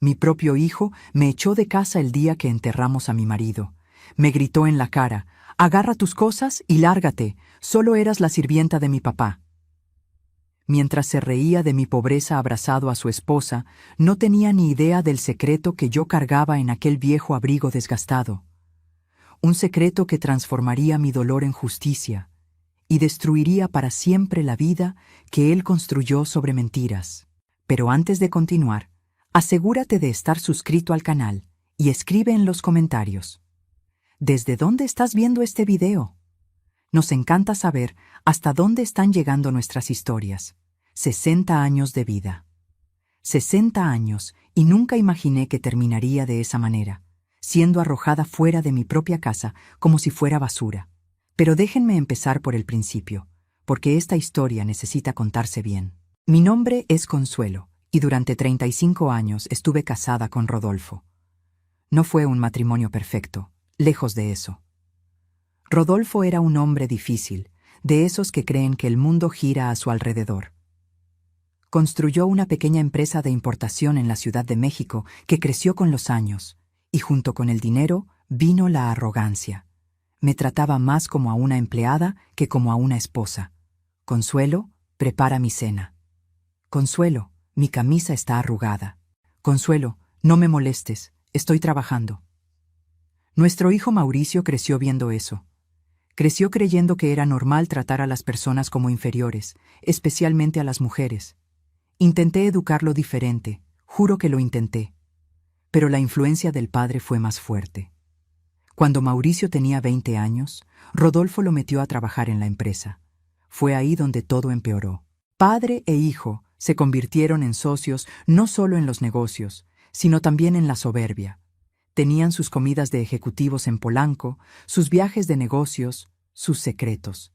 Mi propio hijo me echó de casa el día que enterramos a mi marido. Me gritó en la cara: «Agarra tus cosas y lárgate, solo eras la sirvienta de mi papá». Mientras se reía de mi pobreza abrazado a su esposa, no tenía ni idea del secreto que yo cargaba en aquel viejo abrigo desgastado. Un secreto que transformaría mi dolor en justicia y destruiría para siempre la vida que él construyó sobre mentiras. Pero antes de continuar, asegúrate de estar suscrito al canal y escribe en los comentarios: ¿desde dónde estás viendo este video? Nos encanta saber hasta dónde están llegando nuestras historias. 60 años de vida. 60 años, y nunca imaginé que terminaría de esa manera, siendo arrojada fuera de mi propia casa como si fuera basura. Pero déjenme empezar por el principio, porque esta historia necesita contarse bien. Mi nombre es Consuelo, y durante 35 años estuve casada con Rodolfo. No fue un matrimonio perfecto, lejos de eso. Rodolfo era un hombre difícil, de esos que creen que el mundo gira a su alrededor. Construyó una pequeña empresa de importación en la Ciudad de México que creció con los años, y junto con el dinero vino la arrogancia. Me trataba más como a una empleada que como a una esposa. «Consuelo, prepara mi cena». «Consuelo, mi camisa está arrugada». «Consuelo, no me molestes, estoy trabajando». Nuestro hijo Mauricio creció viendo eso. Creció creyendo que era normal tratar a las personas como inferiores, especialmente a las mujeres. Intenté educarlo diferente, juro que lo intenté. Pero la influencia del padre fue más fuerte. Cuando Mauricio tenía 20 años, Rodolfo lo metió a trabajar en la empresa. Fue ahí donde todo empeoró. Padre e hijo se convirtieron en socios no solo en los negocios, sino también en la soberbia. Tenían sus comidas de ejecutivos en Polanco, sus viajes de negocios, sus secretos.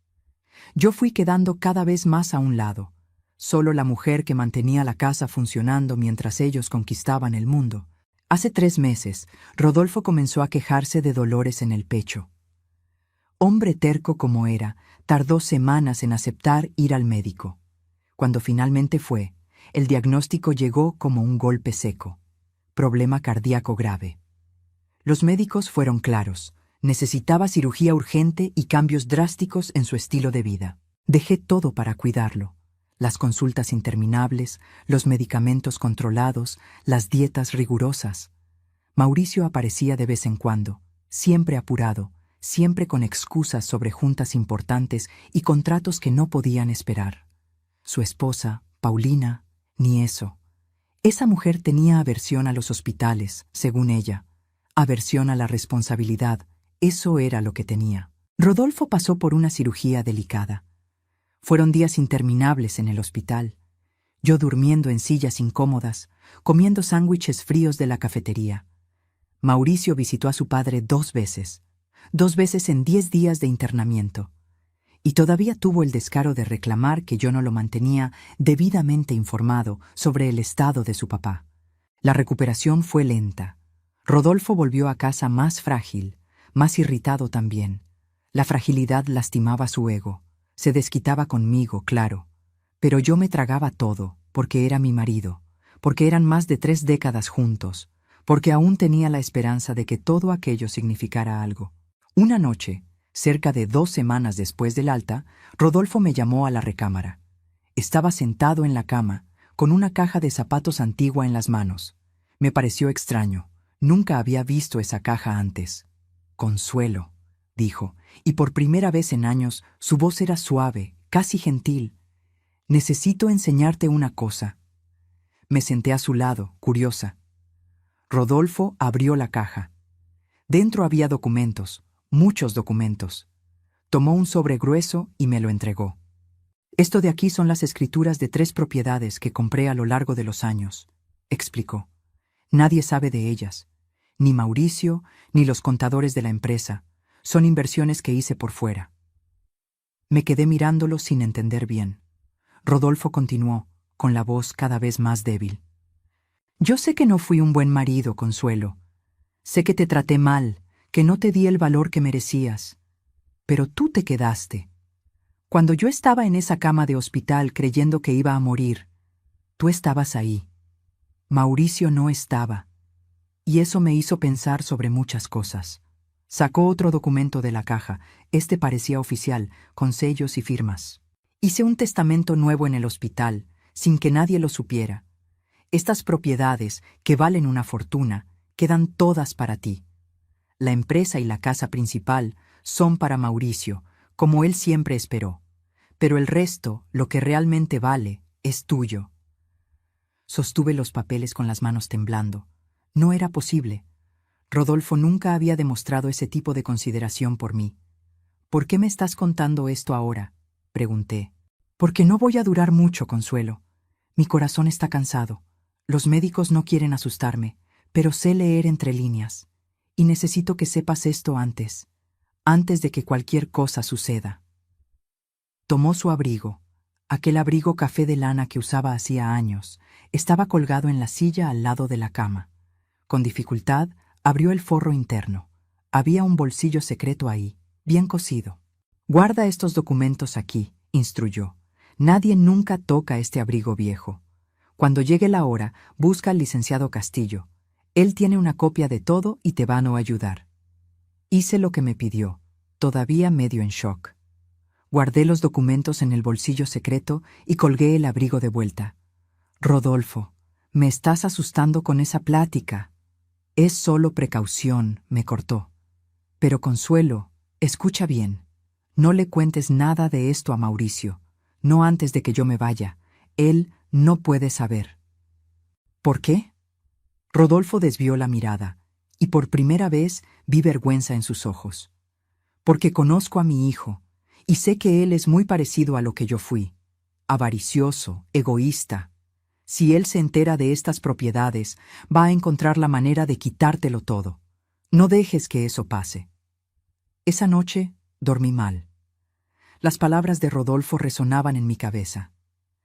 Yo fui quedando cada vez más a un lado. Solo la mujer que mantenía la casa funcionando mientras ellos conquistaban el mundo. Hace 3 meses, Rodolfo comenzó a quejarse de dolores en el pecho. Hombre terco como era, tardó semanas en aceptar ir al médico. Cuando finalmente fue, el diagnóstico llegó como un golpe seco: problema cardíaco grave. Los médicos fueron claros: necesitaba cirugía urgente y cambios drásticos en su estilo de vida. Dejé todo para cuidarlo: las consultas interminables, los medicamentos controlados, las dietas rigurosas. Mauricio aparecía de vez en cuando, siempre apurado, siempre con excusas sobre juntas importantes y contratos que no podían esperar. Su esposa, Paulina, ni eso. Esa mujer tenía aversión a los hospitales, según ella. Aversión a la responsabilidad, eso era lo que tenía. Rodolfo pasó por una cirugía delicada. Fueron días interminables en el hospital. Yo durmiendo en sillas incómodas, comiendo sándwiches fríos de la cafetería. Mauricio visitó a su padre 2 veces. 2 veces en 10 días de internamiento. Y todavía tuvo el descaro de reclamar que yo no lo mantenía debidamente informado sobre el estado de su papá. La recuperación fue lenta. Rodolfo volvió a casa más frágil, más irritado también. La fragilidad lastimaba su ego. Se desquitaba conmigo, claro. Pero yo me tragaba todo, porque era mi marido, porque eran más de 3 décadas juntos, porque aún tenía la esperanza de que todo aquello significara algo. Una noche, cerca de 2 semanas después del alta, Rodolfo me llamó a la recámara. Estaba sentado en la cama, con una caja de zapatos antigua en las manos. Me pareció extraño. Nunca había visto esa caja antes. «Consuelo», dijo, y por primera vez en años su voz era suave, casi gentil. «Necesito enseñarte una cosa». Me senté a su lado, curiosa. Rodolfo abrió la caja. Dentro había documentos, muchos documentos. Tomó un sobre grueso y me lo entregó. «Esto de aquí son las escrituras de 3 propiedades que compré a lo largo de los años», explicó. «Nadie sabe de ellas. Ni Mauricio, ni los contadores de la empresa. Son inversiones que hice por fuera». Me quedé mirándolo sin entender bien. Rodolfo continuó, con la voz cada vez más débil. «Yo sé que no fui un buen marido, Consuelo. Sé que te traté mal, que no te di el valor que merecías. Pero tú te quedaste. Cuando yo estaba en esa cama de hospital creyendo que iba a morir, tú estabas ahí. Mauricio no estaba, y eso me hizo pensar sobre muchas cosas. Sacó otro documento de la caja. Este parecía oficial, con sellos y firmas. Hice un testamento nuevo en el hospital, sin que nadie lo supiera. Estas propiedades, que valen una fortuna, quedan todas para ti. La empresa y la casa principal son para Mauricio, como él siempre esperó. Pero el resto, lo que realmente vale, es tuyo. Sostuve los papeles con las manos temblando. No era posible. Rodolfo nunca había demostrado ese tipo de consideración por mí. ¿Por qué me estás contando esto ahora?, pregunté. Porque no voy a durar mucho, Consuelo. Mi corazón está cansado. Los médicos no quieren asustarme, pero sé leer entre líneas. Y necesito que sepas esto antes de que cualquier cosa suceda. Tomó su abrigo. Aquel abrigo café de lana que usaba hacía años. Estaba colgado en la silla al lado de la cama. Con dificultad, abrió el forro interno. Había un bolsillo secreto ahí, bien cosido. Guarda estos documentos aquí, instruyó. Nadie nunca toca este abrigo viejo. Cuando llegue la hora, busca al licenciado Castillo. Él tiene una copia de todo y te van a ayudar. Hice lo que me pidió, todavía medio en shock. Guardé los documentos en el bolsillo secreto y colgué el abrigo de vuelta. Rodolfo, me estás asustando con esa plática. Es solo precaución, me cortó. Pero Consuelo, escucha bien. No le cuentes nada de esto a Mauricio, no antes de que yo me vaya. Él no puede saber. ¿Por qué? Rodolfo desvió la mirada, y por primera vez vi vergüenza en sus ojos. Porque conozco a mi hijo, y sé que él es muy parecido a lo que yo fui. Avaricioso, egoísta. Si él se entera de estas propiedades, va a encontrar la manera de quitártelo todo. No dejes que eso pase. Esa noche dormí mal. Las palabras de Rodolfo resonaban en mi cabeza.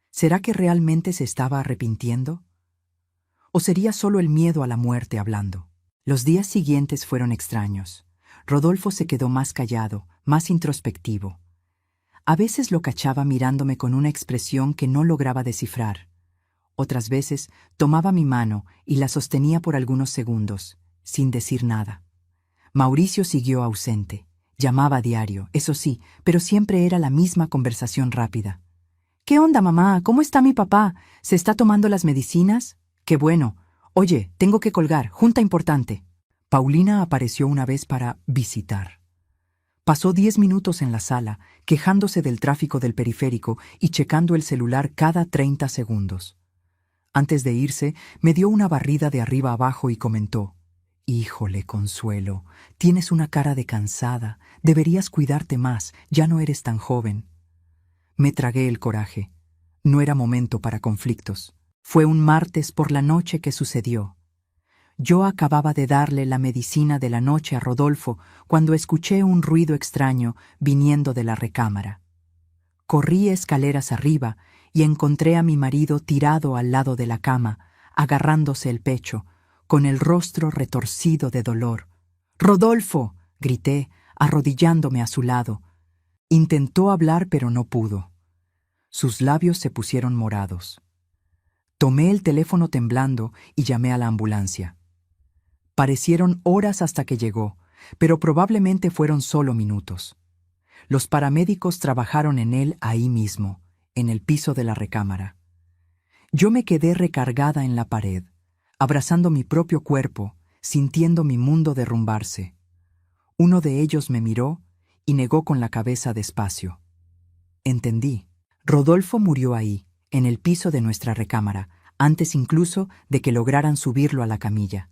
¿Será que realmente se estaba arrepintiendo? ¿O sería solo el miedo a la muerte hablando? Los días siguientes fueron extraños. Rodolfo se quedó más callado, más introspectivo. A veces lo cachaba mirándome con una expresión que no lograba descifrar. Otras veces tomaba mi mano y la sostenía por algunos segundos, sin decir nada. Mauricio siguió ausente. Llamaba a diario, eso sí, pero siempre era la misma conversación rápida. «¿Qué onda, mamá? ¿Cómo está mi papá? ¿Se está tomando las medicinas? ¡Qué bueno! Oye, tengo que colgar, junta importante». Paulina apareció una vez para visitar. Pasó 10 minutos en la sala, quejándose del tráfico del periférico y checando el celular cada 30 segundos. Antes de irse, me dio una barrida de arriba abajo y comentó: «Híjole, Consuelo, tienes una cara de cansada, deberías cuidarte más, ya no eres tan joven». Me tragué el coraje. No era momento para conflictos. Fue un martes por la noche que sucedió. Yo acababa de darle la medicina de la noche a Rodolfo cuando escuché un ruido extraño viniendo de la recámara. Corrí escaleras arriba y encontré a mi marido tirado al lado de la cama, agarrándose el pecho, con el rostro retorcido de dolor. «¡Rodolfo!», grité, arrodillándome a su lado. Intentó hablar, pero no pudo. Sus labios se pusieron morados. Tomé el teléfono temblando y llamé a la ambulancia. Parecieron horas hasta que llegó, pero probablemente fueron solo minutos. Los paramédicos trabajaron en él ahí mismo, en el piso de la recámara. Yo me quedé recargada en la pared, abrazando mi propio cuerpo, sintiendo mi mundo derrumbarse. Uno de ellos me miró y negó con la cabeza despacio. Entendí. Rodolfo murió ahí, en el piso de nuestra recámara, antes incluso de que lograran subirlo a la camilla.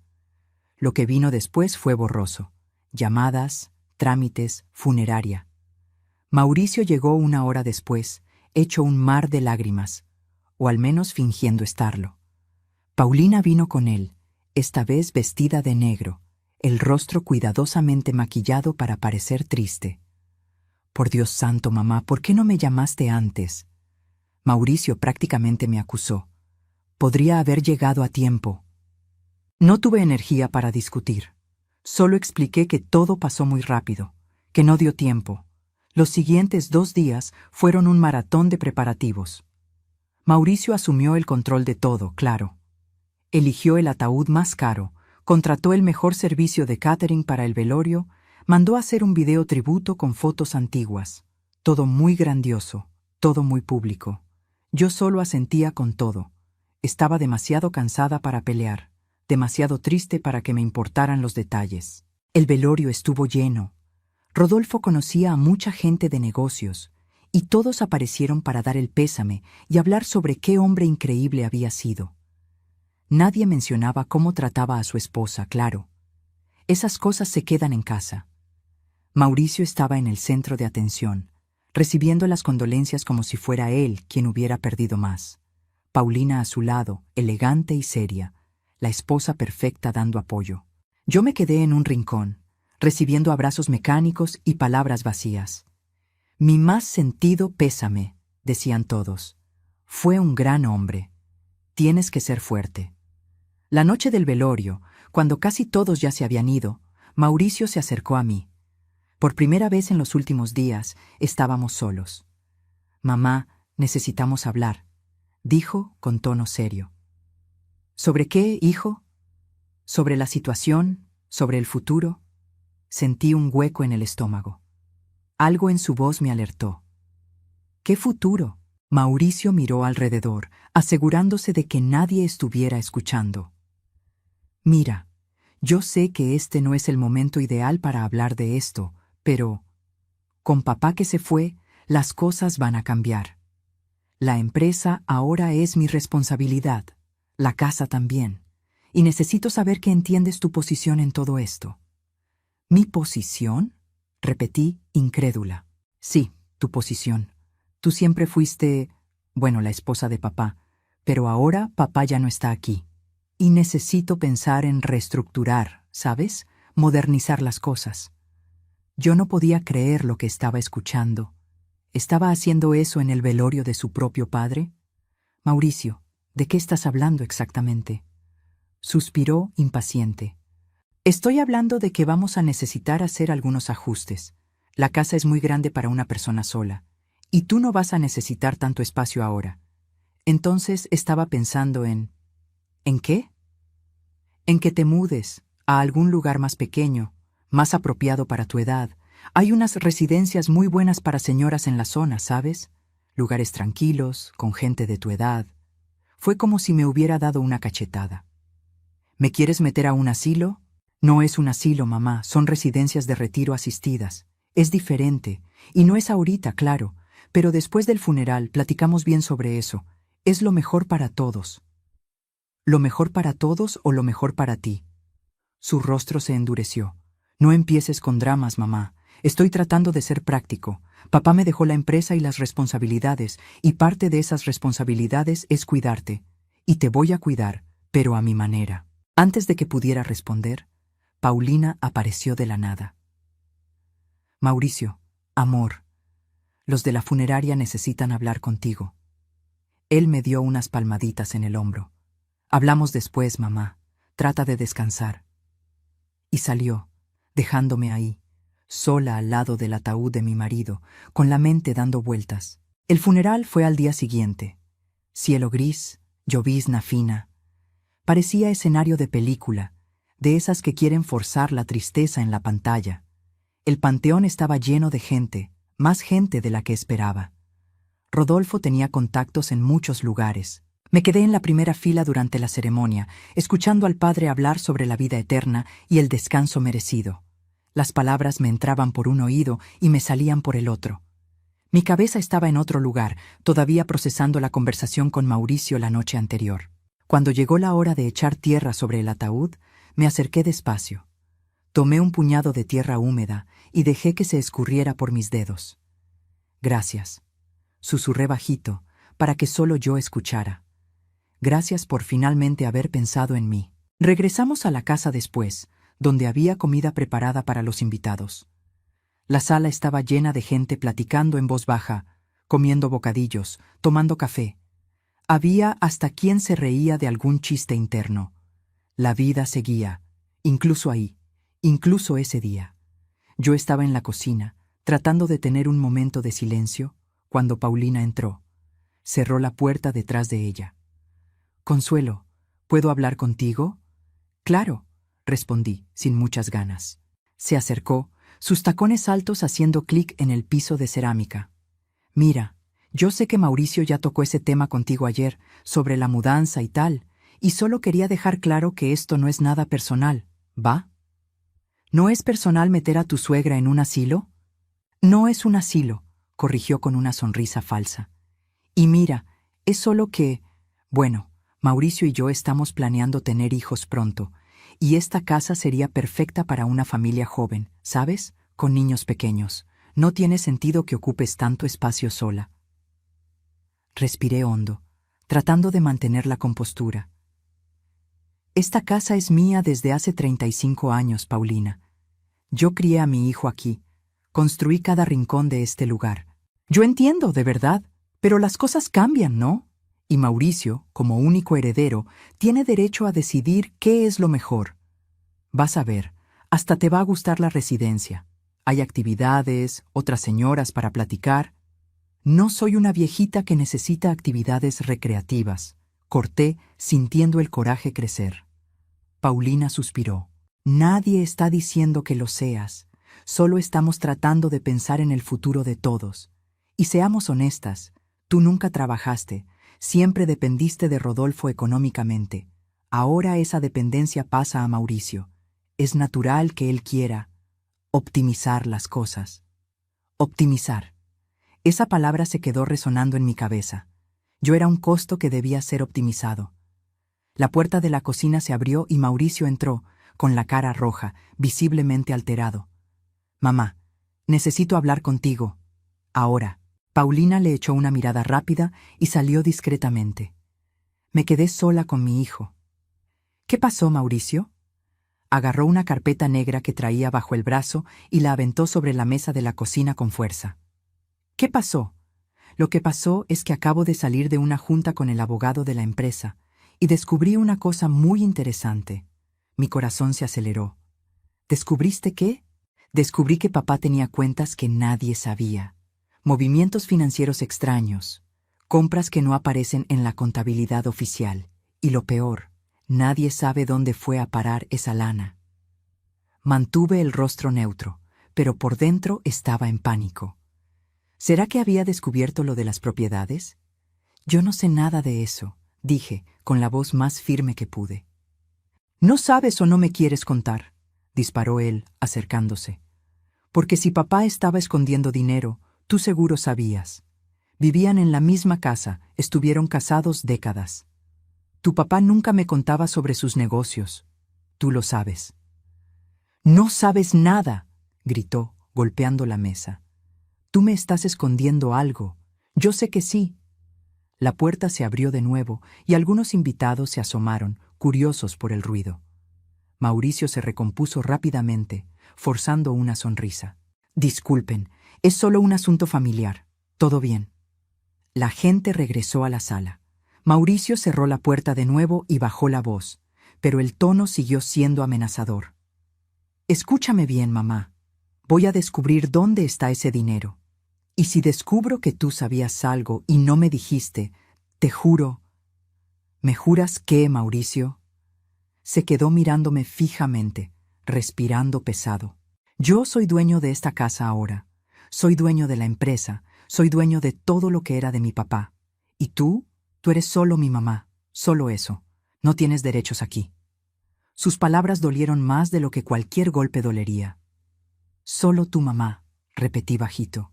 Lo que vino después fue borroso. Llamadas, trámites, funeraria. Mauricio llegó 1 hora después, hecho un mar de lágrimas, o al menos fingiendo estarlo. Paulina vino con él, esta vez vestida de negro, el rostro cuidadosamente maquillado para parecer triste. «Por Dios santo, mamá, ¿por qué no me llamaste antes?». Mauricio prácticamente me acusó. Podría haber llegado a tiempo. No tuve energía para discutir. Solo expliqué que todo pasó muy rápido, que no dio tiempo. Los siguientes 2 días fueron un maratón de preparativos. Mauricio asumió el control de todo, claro. Eligió el ataúd más caro, contrató el mejor servicio de catering para el velorio, mandó hacer un video tributo con fotos antiguas. Todo muy grandioso, todo muy público. Yo solo asentía con todo. Estaba demasiado cansada para pelear, demasiado triste para que me importaran los detalles. El velorio estuvo lleno. Rodolfo conocía a mucha gente de negocios, y todos aparecieron para dar el pésame y hablar sobre qué hombre increíble había sido. Nadie mencionaba cómo trataba a su esposa, claro. Esas cosas se quedan en casa. Mauricio estaba en el centro de atención, recibiendo las condolencias como si fuera él quien hubiera perdido más. Paulina a su lado, elegante y seria, la esposa perfecta dando apoyo. Yo me quedé en un rincón, recibiendo abrazos mecánicos y palabras vacías. Mi más sentido pésame, decían todos. Fue un gran hombre. Tienes que ser fuerte. La noche del velorio, cuando casi todos ya se habían ido, Mauricio se acercó a mí. Por primera vez en los últimos días estábamos solos. Mamá, necesitamos hablar, dijo con tono serio. ¿Sobre qué, hijo? ¿Sobre la situación? ¿Sobre el futuro? Sentí un hueco en el estómago. Algo en su voz me alertó. ¿Qué futuro? Mauricio miró alrededor, asegurándose de que nadie estuviera escuchando. Mira, yo sé que este no es el momento ideal para hablar de esto, pero con papá que se fue, las cosas van a cambiar. La empresa ahora es mi responsabilidad, la casa también, y necesito saber que entiendes tu posición en todo esto. ¿Mi posición? Repetí, incrédula. Sí, tu posición. Tú siempre fuiste, bueno, la esposa de papá, pero ahora papá ya no está aquí. Y necesito pensar en reestructurar, ¿sabes? Modernizar las cosas. Yo no podía creer lo que estaba escuchando. ¿Estaba haciendo eso en el velorio de su propio padre? Mauricio, ¿de qué estás hablando exactamente? Suspiró impaciente. Estoy hablando de que vamos a necesitar hacer algunos ajustes. La casa es muy grande para una persona sola, y tú no vas a necesitar tanto espacio ahora. Entonces estaba pensando en... ¿En qué? En que te mudes a algún lugar más pequeño, más apropiado para tu edad. Hay unas residencias muy buenas para señoras en la zona, ¿sabes? Lugares tranquilos, con gente de tu edad. Fue como si me hubiera dado una cachetada. ¿Me quieres meter a un asilo? No es un asilo, mamá, son residencias de retiro asistidas. Es diferente, y no es ahorita, claro, pero después del funeral platicamos bien sobre eso. Es lo mejor para todos. ¿Lo mejor para todos o lo mejor para ti? Su rostro se endureció. No empieces con dramas, mamá. Estoy tratando de ser práctico. Papá me dejó la empresa y las responsabilidades, y parte de esas responsabilidades es cuidarte. Y te voy a cuidar, pero a mi manera. Antes de que pudiera responder, Paulina apareció de la nada. Mauricio, amor, los de la funeraria necesitan hablar contigo. Él me dio unas palmaditas en el hombro. Hablamos después, mamá. Trata de descansar. Y salió, dejándome ahí, sola al lado del ataúd de mi marido, con la mente dando vueltas. El funeral fue al día siguiente. Cielo gris, llovizna fina. Parecía escenario de película, de esas que quieren forzar la tristeza en la pantalla. El panteón estaba lleno de gente, más gente de la que esperaba. Rodolfo tenía contactos en muchos lugares. Me quedé en la primera fila durante la ceremonia, escuchando al padre hablar sobre la vida eterna y el descanso merecido. Las palabras me entraban por un oído y me salían por el otro. Mi cabeza estaba en otro lugar, todavía procesando la conversación con Mauricio la noche anterior. Cuando llegó la hora de echar tierra sobre el ataúd, me acerqué despacio. Tomé un puñado de tierra húmeda y dejé que se escurriera por mis dedos. Gracias, susurré bajito, para que solo yo escuchara. Gracias por finalmente haber pensado en mí. Regresamos a la casa después, donde había comida preparada para los invitados. La sala estaba llena de gente platicando en voz baja, comiendo bocadillos, tomando café. Había hasta quien se reía de algún chiste interno. La vida seguía, incluso ahí, incluso ese día. Yo estaba en la cocina, tratando de tener un momento de silencio, cuando Paulina entró. Cerró la puerta detrás de ella. Consuelo, ¿Puedo hablar contigo? Claro, respondí, sin muchas ganas. Se acercó, sus tacones altos haciendo clic en el piso de cerámica. Mira, yo sé que Mauricio ya tocó ese tema contigo ayer, sobre la mudanza y tal, y solo quería dejar claro que esto no es nada personal, ¿va? ¿No es personal meter a tu suegra en un asilo? No es un asilo, corrigió con una sonrisa falsa. Y mira, es solo que, bueno, Mauricio y yo estamos planeando tener hijos pronto, y esta casa sería perfecta para una familia joven, ¿sabes? Con niños pequeños. No tiene sentido que ocupes tanto espacio sola. Respiré hondo, tratando de mantener la compostura. Esta casa es mía desde hace 35 años, Paulina. Yo crié a mi hijo aquí, construí cada rincón de este lugar. Yo entiendo, de verdad, pero las cosas cambian, ¿no? Y Mauricio, como único heredero, tiene derecho a decidir qué es lo mejor. Vas a ver, hasta te va a gustar la residencia. Hay actividades, otras señoras para platicar. No soy una viejita que necesita actividades recreativas. Corté, sintiendo el coraje crecer. Paulina suspiró. Nadie está diciendo que lo seas. Solo estamos tratando de pensar en el futuro de todos. Y seamos honestas, tú nunca trabajaste, siempre dependiste de Rodolfo económicamente. Ahora esa dependencia pasa a Mauricio. Es natural que él quiera optimizar las cosas. Optimizar. Esa palabra se quedó resonando en mi cabeza. Yo era un costo que debía ser optimizado. La puerta de la cocina se abrió y Mauricio entró, con la cara roja, visiblemente alterado. Mamá, necesito hablar contigo. Ahora. Paulina le echó una mirada rápida y salió discretamente. Me quedé sola con mi hijo. ¿Qué pasó, Mauricio? Agarró una carpeta negra que traía bajo el brazo y la aventó sobre la mesa de la cocina con fuerza. ¿Qué pasó? Lo que pasó es que acabo de salir de una junta con el abogado de la empresa y descubrí una cosa muy interesante. Mi corazón se aceleró. ¿Descubriste qué? Descubrí que papá tenía cuentas que nadie sabía. Movimientos financieros extraños, compras que no aparecen en la contabilidad oficial. Y lo peor, nadie sabe dónde fue a parar esa lana. Mantuve el rostro neutro, pero por dentro estaba en pánico. ¿Será que había descubierto lo de las propiedades? Yo no sé nada de eso, dije, con la voz más firme que pude. ¿No sabes o no me quieres contar?, disparó él, acercándose. Porque si papá estaba escondiendo dinero, tú seguro sabías. Vivían en la misma casa, estuvieron casados décadas. Tu papá nunca me contaba sobre sus negocios. Tú lo sabes. No sabes nada, gritó, golpeando la mesa. Tú me estás escondiendo algo. Yo sé que sí. La puerta se abrió de nuevo y algunos invitados se asomaron, curiosos por el ruido. Mauricio se recompuso rápidamente, forzando una sonrisa. Disculpen, es solo un asunto familiar. ¿Todo bien? La gente regresó a la sala. Mauricio cerró la puerta de nuevo y bajó la voz, pero el tono siguió siendo amenazador. Escúchame bien, mamá. Voy a descubrir dónde está ese dinero. Y si descubro que tú sabías algo y no me dijiste, te juro... ¿Me juras qué, Mauricio? Se quedó mirándome fijamente, respirando pesado. Yo soy dueño de esta casa ahora. Soy dueño de la empresa. Soy dueño de todo lo que era de mi papá. ¿Y tú? Tú eres solo mi mamá. Solo eso. No tienes derechos aquí. Sus palabras dolieron más de lo que cualquier golpe dolería. Solo tu mamá, repetí bajito.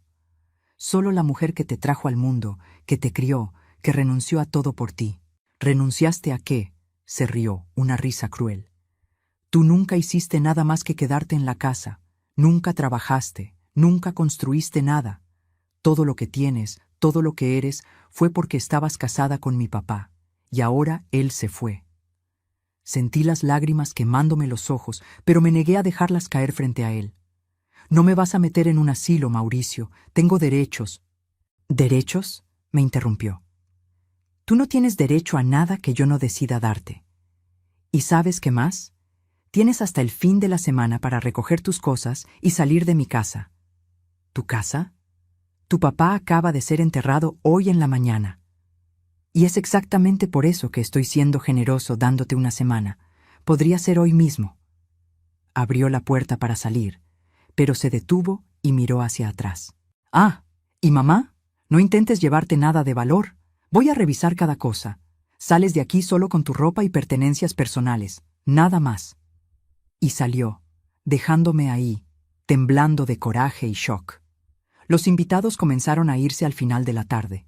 Solo la mujer que te trajo al mundo, que te crió, que renunció a todo por ti. ¿Renunciaste a qué? Se rió, una risa cruel. Tú nunca hiciste nada más que quedarte en la casa. Nunca trabajaste, nunca construiste nada. Todo lo que tienes, todo lo que eres, fue porque estabas casada con mi papá. Y ahora él se fue. Sentí las lágrimas quemándome los ojos, pero me negué a dejarlas caer frente a él. No me vas a meter en un asilo, Mauricio. Tengo derechos. ¿Derechos?, me interrumpió. Tú no tienes derecho a nada que yo no decida darte. ¿Y sabes qué más? Tienes hasta el fin de la semana para recoger tus cosas y salir de mi casa. ¿Tu casa? Tu papá acaba de ser enterrado hoy en la mañana. Y es exactamente por eso que estoy siendo generoso dándote una semana. Podría ser hoy mismo. Abrió la puerta para salir, pero se detuvo y miró hacia atrás. Ah, ¿y mamá? No intentes llevarte nada de valor. Voy a revisar cada cosa. Sales de aquí solo con tu ropa y pertenencias personales, nada más. Y salió, dejándome ahí, temblando de coraje y shock. Los invitados comenzaron a irse al final de la tarde.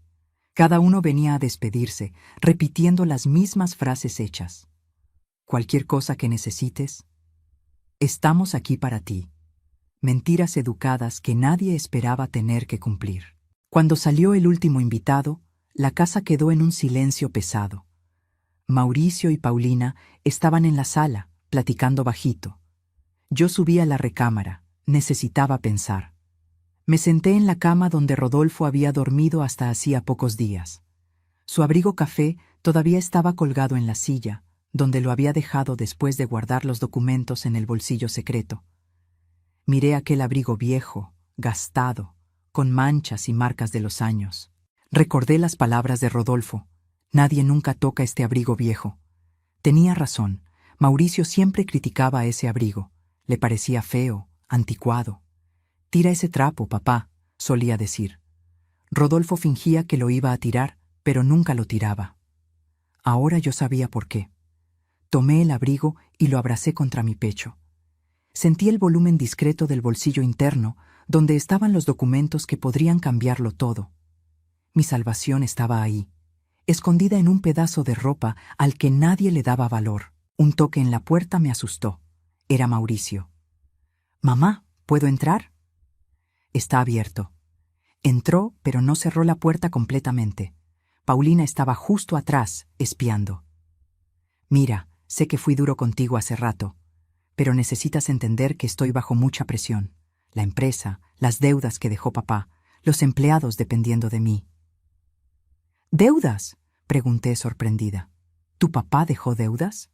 Cada uno venía a despedirse, repitiendo las mismas frases hechas. Cualquier cosa que necesites, estamos aquí para ti. Mentiras educadas que nadie esperaba tener que cumplir. Cuando salió el último invitado, la casa quedó en un silencio pesado. Mauricio y Paulina estaban en la sala, platicando bajito. Yo subí a la recámara, necesitaba pensar. Me senté en la cama donde Rodolfo había dormido hasta hacía pocos días. Su abrigo café todavía estaba colgado en la silla, donde lo había dejado después de guardar los documentos en el bolsillo secreto. Miré aquel abrigo viejo, gastado, con manchas y marcas de los años. Recordé las palabras de Rodolfo. Nadie nunca toca este abrigo viejo. Tenía razón. Mauricio siempre criticaba ese abrigo. Le parecía feo, anticuado. «Tira ese trapo, papá», solía decir. Rodolfo fingía que lo iba a tirar, pero nunca lo tiraba. Ahora yo sabía por qué. Tomé el abrigo y lo abracé contra mi pecho. Sentí el volumen discreto del bolsillo interno, donde estaban los documentos que podrían cambiarlo todo. Mi salvación estaba ahí, escondida en un pedazo de ropa al que nadie le daba valor. Un toque en la puerta me asustó. Era Mauricio. «Mamá, ¿puedo entrar?» «Está abierto». Entró, pero no cerró la puerta completamente. Paulina estaba justo atrás, espiando. «Mira, sé que fui duro contigo hace rato, pero necesitas entender que estoy bajo mucha presión. La empresa, las deudas que dejó papá, los empleados dependiendo de mí». «¿Deudas?», pregunté sorprendida. «¿Tu papá dejó deudas?».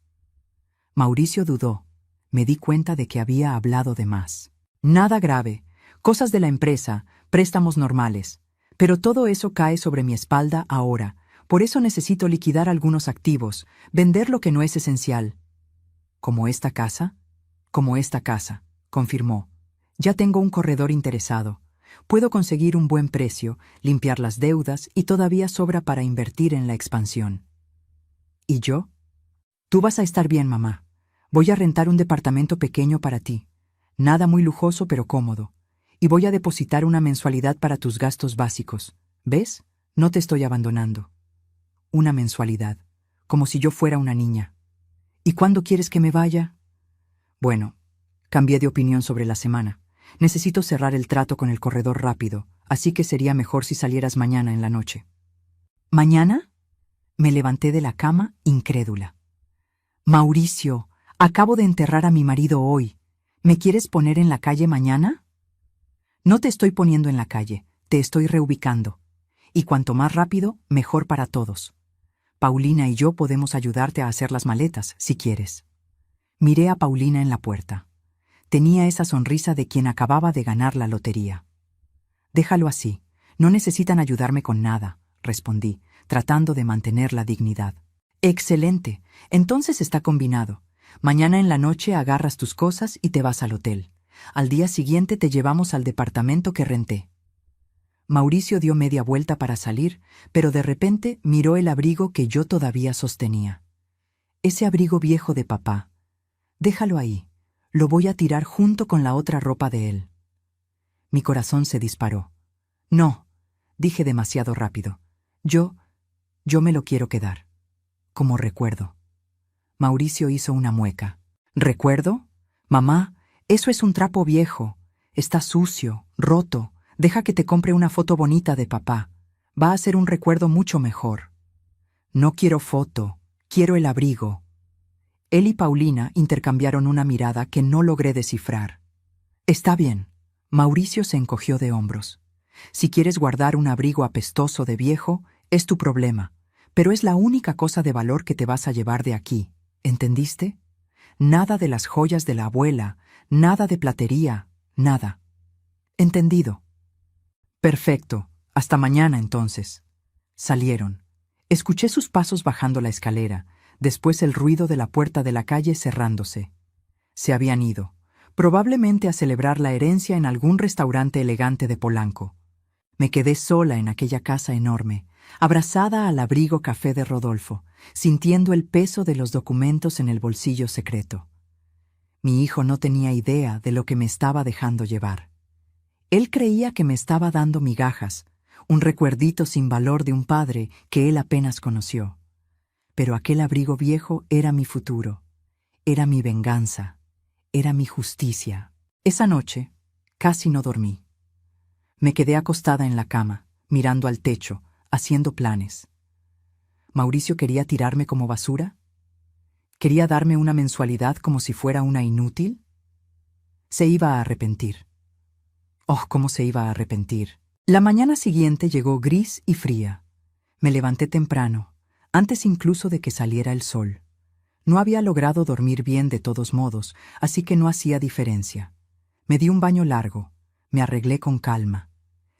Mauricio dudó. Me di cuenta de que había hablado de más. «Nada grave. Cosas de la empresa, préstamos normales. Pero todo eso cae sobre mi espalda ahora. Por eso necesito liquidar algunos activos, vender lo que no es esencial». «¿Como esta casa?». «Como esta casa», confirmó. «Ya tengo un corredor interesado. Puedo conseguir un buen precio, limpiar las deudas y todavía sobra para invertir en la expansión». «¿Y yo?». «Tú vas a estar bien, mamá. Voy a rentar un departamento pequeño para ti. Nada muy lujoso, pero cómodo. Y voy a depositar una mensualidad para tus gastos básicos. ¿Ves? No te estoy abandonando». Una mensualidad, como si yo fuera una niña. «¿Y cuándo quieres que me vaya?». «Bueno, cambié de opinión sobre la semana. Necesito cerrar el trato con el corredor rápido, así que sería mejor si salieras mañana en la noche». «¿Mañana?». Me levanté de la cama, incrédula. «Mauricio, acabo de enterrar a mi marido hoy. ¿Me quieres poner en la calle mañana?». «No te estoy poniendo en la calle, te estoy reubicando. Y cuanto más rápido, mejor para todos. Paulina y yo podemos ayudarte a hacer las maletas, si quieres». Miré a Paulina en la puerta. Tenía esa sonrisa de quien acababa de ganar la lotería. «Déjalo así. No necesitan ayudarme con nada», respondí, tratando de mantener la dignidad. «Excelente. Entonces está combinado. Mañana en la noche agarras tus cosas y te vas al hotel. Al día siguiente te llevamos al departamento que renté». Mauricio dio media vuelta para salir, pero de repente miró el abrigo que yo todavía sostenía. «Ese abrigo viejo de papá. Déjalo ahí. Lo voy a tirar junto con la otra ropa de él». Mi corazón se disparó. «No», dije demasiado rápido. Yo me lo quiero quedar. Como recuerdo». Mauricio hizo una mueca. «¿Recuerdo? Mamá, eso es un trapo viejo. Está sucio, roto. Deja que te compre una foto bonita de papá. Va a ser un recuerdo mucho mejor». «No quiero foto, quiero el abrigo». Él y Paulina intercambiaron una mirada que no logré descifrar. «Está bien». Mauricio se encogió de hombros. «Si quieres guardar un abrigo apestoso de viejo, es tu problema. Pero es la única cosa de valor que te vas a llevar de aquí. ¿Entendiste? Nada de las joyas de la abuela, nada de platería, nada». «Entendido». «Perfecto. Hasta mañana, entonces». Salieron. Escuché sus pasos bajando la escalera, después el ruido de la puerta de la calle cerrándose. Se habían ido, probablemente a celebrar la herencia en algún restaurante elegante de Polanco. Me quedé sola en aquella casa enorme, abrazada al abrigo café de Rodolfo, sintiendo el peso de los documentos en el bolsillo secreto. Mi hijo no tenía idea de lo que me estaba dejando llevar. Él creía que me estaba dando migajas, un recuerdito sin valor de un padre que él apenas conoció. Pero aquel abrigo viejo era mi futuro, era mi venganza, era mi justicia. Esa noche casi no dormí. Me quedé acostada en la cama, mirando al techo, haciendo planes. ¿Mauricio quería tirarme como basura? ¿Quería darme una mensualidad como si fuera una inútil? Se iba a arrepentir. Oh, cómo se iba a arrepentir. La mañana siguiente llegó gris y fría. Me levanté temprano, antes incluso de que saliera el sol. No había logrado dormir bien de todos modos, así que no hacía diferencia. Me di un baño largo, me arreglé con calma.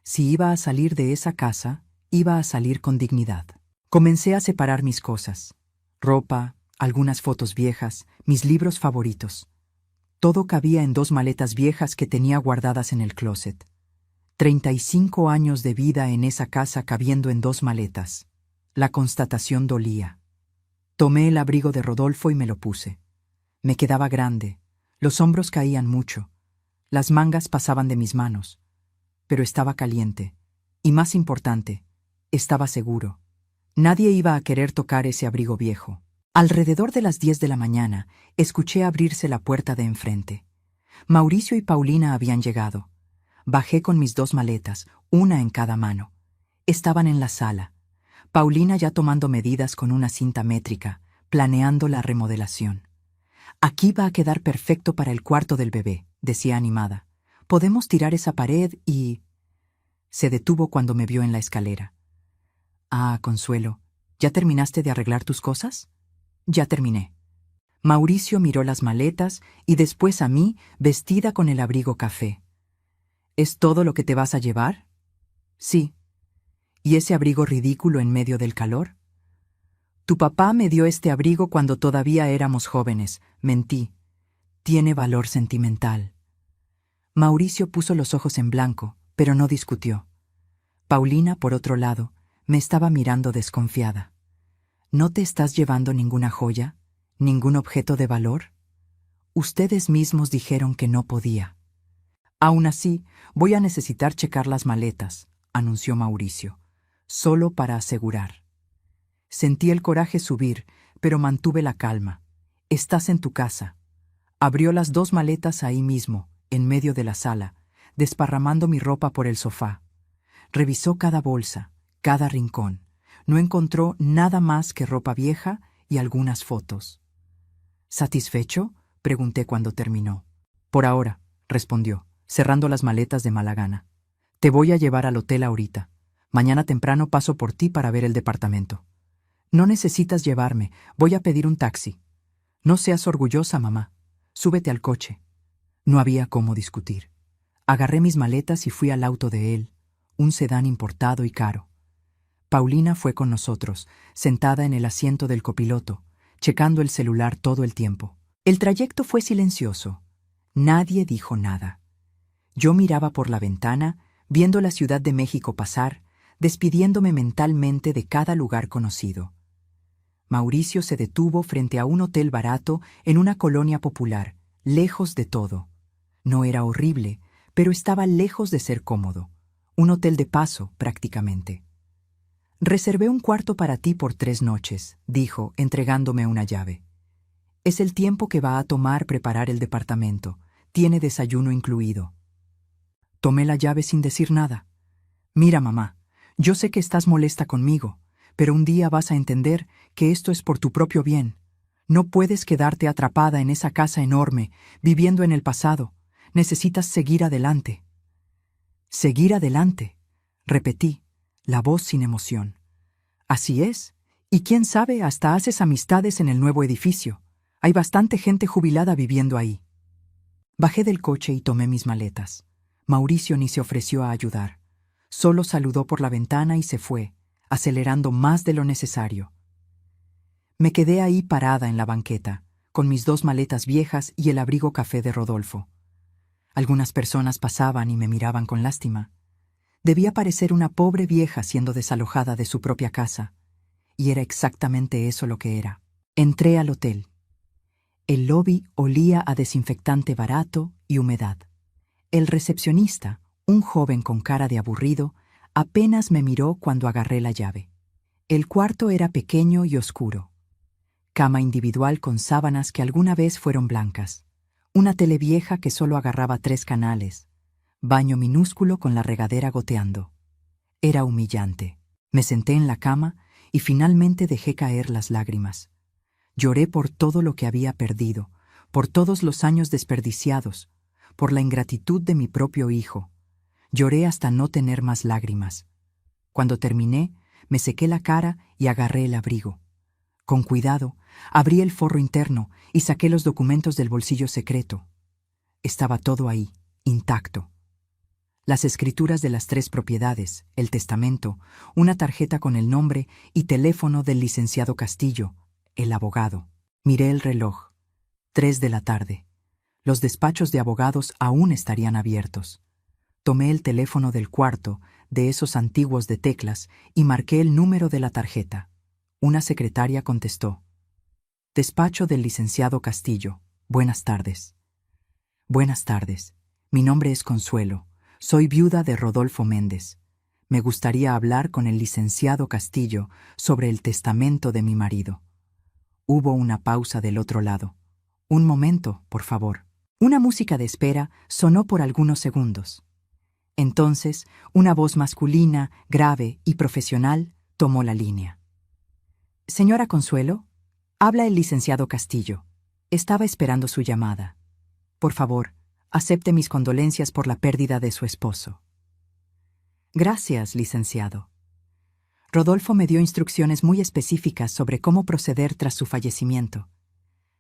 Si iba a salir de esa casa, iba a salir con dignidad. Comencé a separar mis cosas. Ropa, algunas fotos viejas, mis libros favoritos. Todo cabía en 2 maletas viejas que tenía guardadas en el closet. 35 años de vida en esa casa cabiendo en 2 maletas. La constatación dolía. Tomé el abrigo de Rodolfo y me lo puse. Me quedaba grande, los hombros caían mucho, las mangas pasaban de mis manos. Pero estaba caliente, y más importante, estaba seguro. Nadie iba a querer tocar ese abrigo viejo. Alrededor de las 10 de la mañana, escuché abrirse la puerta de enfrente. Mauricio y Paulina habían llegado. Bajé con mis 2 maletas, una en cada mano. Estaban en la sala. Paulina ya tomando medidas con una cinta métrica, planeando la remodelación. Aquí va a quedar perfecto para el cuarto del bebé, decía animada. Podemos tirar esa pared y... Se detuvo cuando me vio en la escalera. Ah, Consuelo, ¿ya terminaste de arreglar tus cosas? Ya terminé. Mauricio miró las maletas y después a mí, vestida con el abrigo café. ¿Es todo lo que te vas a llevar? Sí. ¿Y ese abrigo ridículo en medio del calor? Tu papá me dio este abrigo cuando todavía éramos jóvenes. Mentí. Tiene valor sentimental. Mauricio puso los ojos en blanco, pero no discutió. Paulina, por otro lado, me estaba mirando desconfiada. ¿No te estás llevando ninguna joya? ¿Ningún objeto de valor? Ustedes mismos dijeron que no podía. Aún así, voy a necesitar checar las maletas, anunció Mauricio, solo para asegurar. Sentí el coraje subir, pero mantuve la calma. Estás en tu casa. Abrió las 2 maletas ahí mismo, en medio de la sala, desparramando mi ropa por el sofá. Revisó cada bolsa, cada rincón. No encontró nada más que ropa vieja y algunas fotos. ¿Satisfecho?, pregunté cuando terminó. Por ahora, respondió, cerrando las maletas de mala gana. Te voy a llevar al hotel ahorita. Mañana temprano paso por ti para ver el departamento. No necesitas llevarme, voy a pedir un taxi. No seas orgullosa, mamá. Súbete al coche. No había cómo discutir. Agarré mis maletas y fui al auto de él, un sedán importado y caro. Paulina fue con nosotros, sentada en el asiento del copiloto, checando el celular todo el tiempo. El trayecto fue silencioso. Nadie dijo nada. Yo miraba por la ventana, viendo la Ciudad de México pasar, despidiéndome mentalmente de cada lugar conocido. Mauricio se detuvo frente a un hotel barato en una colonia popular, lejos de todo. No era horrible, pero estaba lejos de ser cómodo. Un hotel de paso, prácticamente. Reservé un cuarto para ti por 3 noches, dijo, entregándome una llave. Es el tiempo que va a tomar preparar el departamento. Tiene desayuno incluido. Tomé la llave sin decir nada. Mira, mamá, yo sé que estás molesta conmigo, pero un día vas a entender que esto es por tu propio bien. No puedes quedarte atrapada en esa casa enorme, viviendo en el pasado. Necesitas seguir adelante. Seguir adelante, repetí, la voz sin emoción. Así es, y quién sabe, hasta haces amistades en el nuevo edificio. Hay bastante gente jubilada viviendo ahí. Bajé del coche y tomé mis maletas. Mauricio ni se ofreció a ayudar. Solo saludó por la ventana y se fue, acelerando más de lo necesario. Me quedé ahí parada en la banqueta, con mis 2 maletas viejas y el abrigo café de Rodolfo. Algunas personas pasaban y me miraban con lástima. Debía parecer una pobre vieja siendo desalojada de su propia casa, y era exactamente eso lo que era. Entré al hotel. El lobby olía a desinfectante barato y humedad. El recepcionista, un joven con cara de aburrido, apenas me miró cuando agarré la llave. El cuarto era pequeño y oscuro. Cama individual con sábanas que alguna vez fueron blancas. Una tele vieja que solo agarraba 3 canales. Baño minúsculo con la regadera goteando. Era humillante. Me senté en la cama y finalmente dejé caer las lágrimas. Lloré por todo lo que había perdido, por todos los años desperdiciados, por la ingratitud de mi propio hijo. Lloré hasta no tener más lágrimas. Cuando terminé, me sequé la cara y agarré el abrigo. Con cuidado, abrí el forro interno y saqué los documentos del bolsillo secreto. Estaba todo ahí, intacto. Las escrituras de las 3 propiedades, el testamento, una tarjeta con el nombre y teléfono del licenciado Castillo, el abogado. Miré el reloj. 3 de la tarde. Los despachos de abogados aún estarían abiertos. Tomé el teléfono del cuarto, de esos antiguos de teclas, y marqué el número de la tarjeta. Una secretaria contestó. Despacho del licenciado Castillo. Buenas tardes. Buenas tardes. Mi nombre es Consuelo. Soy viuda de Rodolfo Méndez. Me gustaría hablar con el licenciado Castillo sobre el testamento de mi marido. Hubo una pausa del otro lado. Un momento, por favor. Una música de espera sonó por algunos segundos. Entonces, una voz masculina, grave y profesional tomó la línea. Señora Consuelo, habla el licenciado Castillo. Estaba esperando su llamada. Por favor, acepte mis condolencias por la pérdida de su esposo. Gracias, licenciado. Rodolfo me dio instrucciones muy específicas sobre cómo proceder tras su fallecimiento.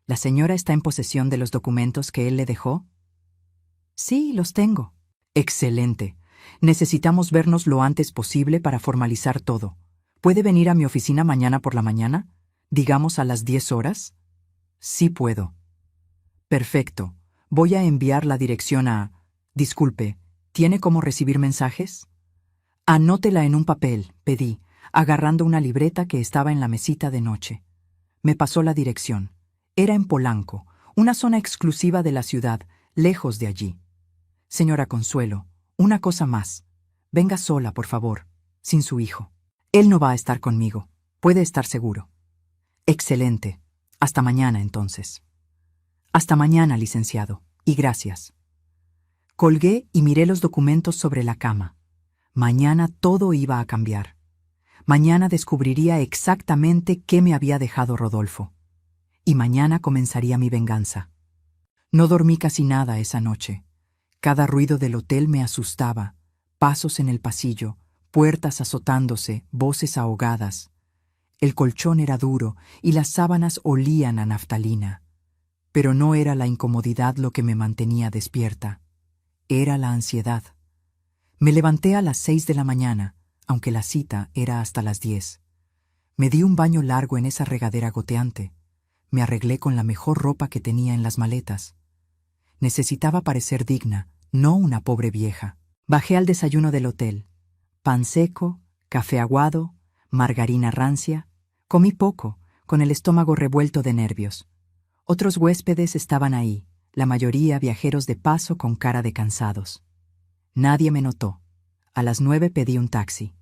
¿La señora está en posesión de los documentos que él le dejó? Sí, los tengo. Excelente. Necesitamos vernos lo antes posible para formalizar todo. ¿Puede venir a mi oficina mañana por la mañana? Digamos a las 10 horas. Sí puedo. Perfecto. Voy a enviar la dirección a... Disculpe, ¿tiene cómo recibir mensajes? Anótela en un papel, pedí, agarrando una libreta que estaba en la mesita de noche. Me pasó la dirección. Era en Polanco, una zona exclusiva de la ciudad, lejos de allí. Señora Consuelo, una cosa más. Venga sola, por favor, sin su hijo. Él no va a estar conmigo, puede estar seguro. Excelente. Hasta mañana, entonces. Hasta mañana, licenciado, y gracias. Colgué y miré los documentos sobre la cama. Mañana todo iba a cambiar. Mañana descubriría exactamente qué me había dejado Rodolfo. Y mañana comenzaría mi venganza. No dormí casi nada esa noche. Cada ruido del hotel me asustaba. Pasos en el pasillo, puertas azotándose, voces ahogadas. El colchón era duro y las sábanas olían a naftalina. Pero no era la incomodidad lo que me mantenía despierta. Era la ansiedad. Me levanté a las 6 de la mañana, aunque la cita era hasta las 10. Me di un baño largo en esa regadera goteante. Me arreglé con la mejor ropa que tenía en las maletas. Necesitaba parecer digna, no una pobre vieja. Bajé al desayuno del hotel. Pan seco, café aguado, margarina rancia. Comí poco, con el estómago revuelto de nervios. Otros huéspedes estaban ahí, la mayoría viajeros de paso con cara de cansados. Nadie me notó. A las 9 pedí un taxi.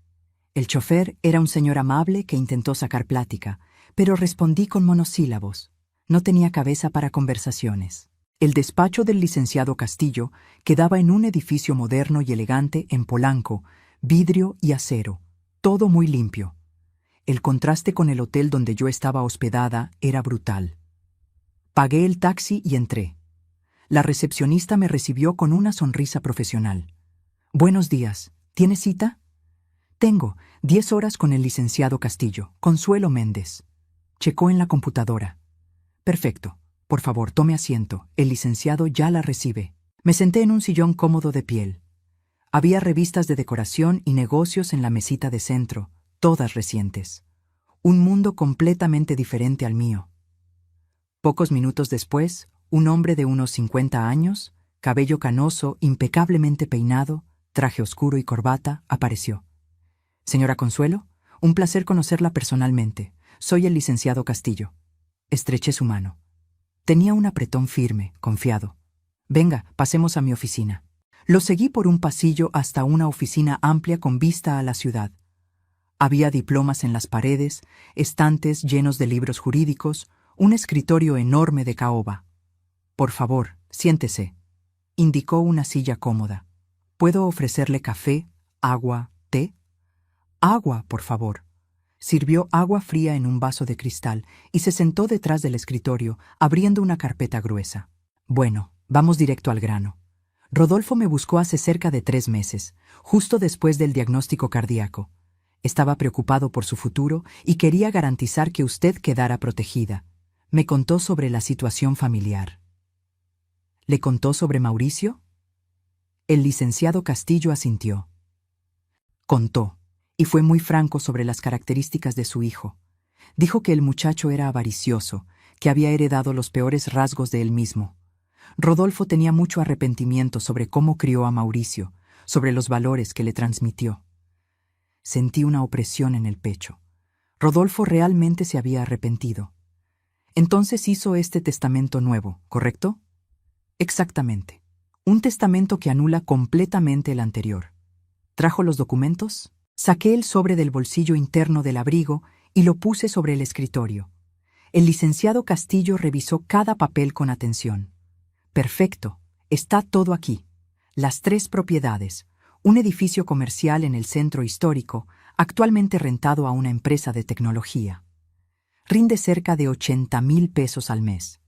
El chofer era un señor amable que intentó sacar plática, pero respondí con monosílabos. No tenía cabeza para conversaciones. El despacho del licenciado Castillo quedaba en un edificio moderno y elegante en Polanco, vidrio y acero, todo muy limpio. El contraste con el hotel donde yo estaba hospedada era brutal. Pagué el taxi y entré. La recepcionista me recibió con una sonrisa profesional. Buenos días, ¿tiene cita? Tengo 10 horas con el licenciado Castillo, Consuelo Méndez. Checó en la computadora. Perfecto. Por favor, tome asiento. El licenciado ya la recibe. Me senté en un sillón cómodo de piel. Había revistas de decoración y negocios en la mesita de centro, todas recientes. Un mundo completamente diferente al mío. Pocos minutos después, un hombre de unos 50 años, cabello canoso, impecablemente peinado, traje oscuro y corbata, apareció. Señora Consuelo, un placer conocerla personalmente. Soy el licenciado Castillo. Estreché su mano. Tenía un apretón firme, confiado. Venga, pasemos a mi oficina. Lo seguí por un pasillo hasta una oficina amplia con vista a la ciudad. Había diplomas en las paredes, estantes llenos de libros jurídicos, un escritorio enorme de caoba. Por favor, siéntese. Indicó una silla cómoda. ¿Puedo ofrecerle café, agua, té? Agua, por favor. Sirvió agua fría en un vaso de cristal y se sentó detrás del escritorio, abriendo una carpeta gruesa. Bueno, vamos directo al grano. Rodolfo me buscó hace cerca de 3 meses, justo después del diagnóstico cardíaco. Estaba preocupado por su futuro y quería garantizar que usted quedara protegida. Me contó sobre la situación familiar. ¿Le contó sobre Mauricio? El licenciado Castillo asintió. Contó, y fue muy franco sobre las características de su hijo. Dijo que el muchacho era avaricioso, que había heredado los peores rasgos de él mismo. Rodolfo tenía mucho arrepentimiento sobre cómo crió a Mauricio, sobre los valores que le transmitió. Sentí una opresión en el pecho. Rodolfo realmente se había arrepentido. Entonces hizo este testamento nuevo, ¿correcto? Exactamente. Un testamento que anula completamente el anterior. ¿Trajo los documentos? Saqué el sobre del bolsillo interno del abrigo y lo puse sobre el escritorio. El licenciado Castillo revisó cada papel con atención. Perfecto, está todo aquí. Las 3 propiedades, un edificio comercial en el centro histórico, actualmente rentado a una empresa de tecnología. Rinde cerca de 80,000 pesos al mes.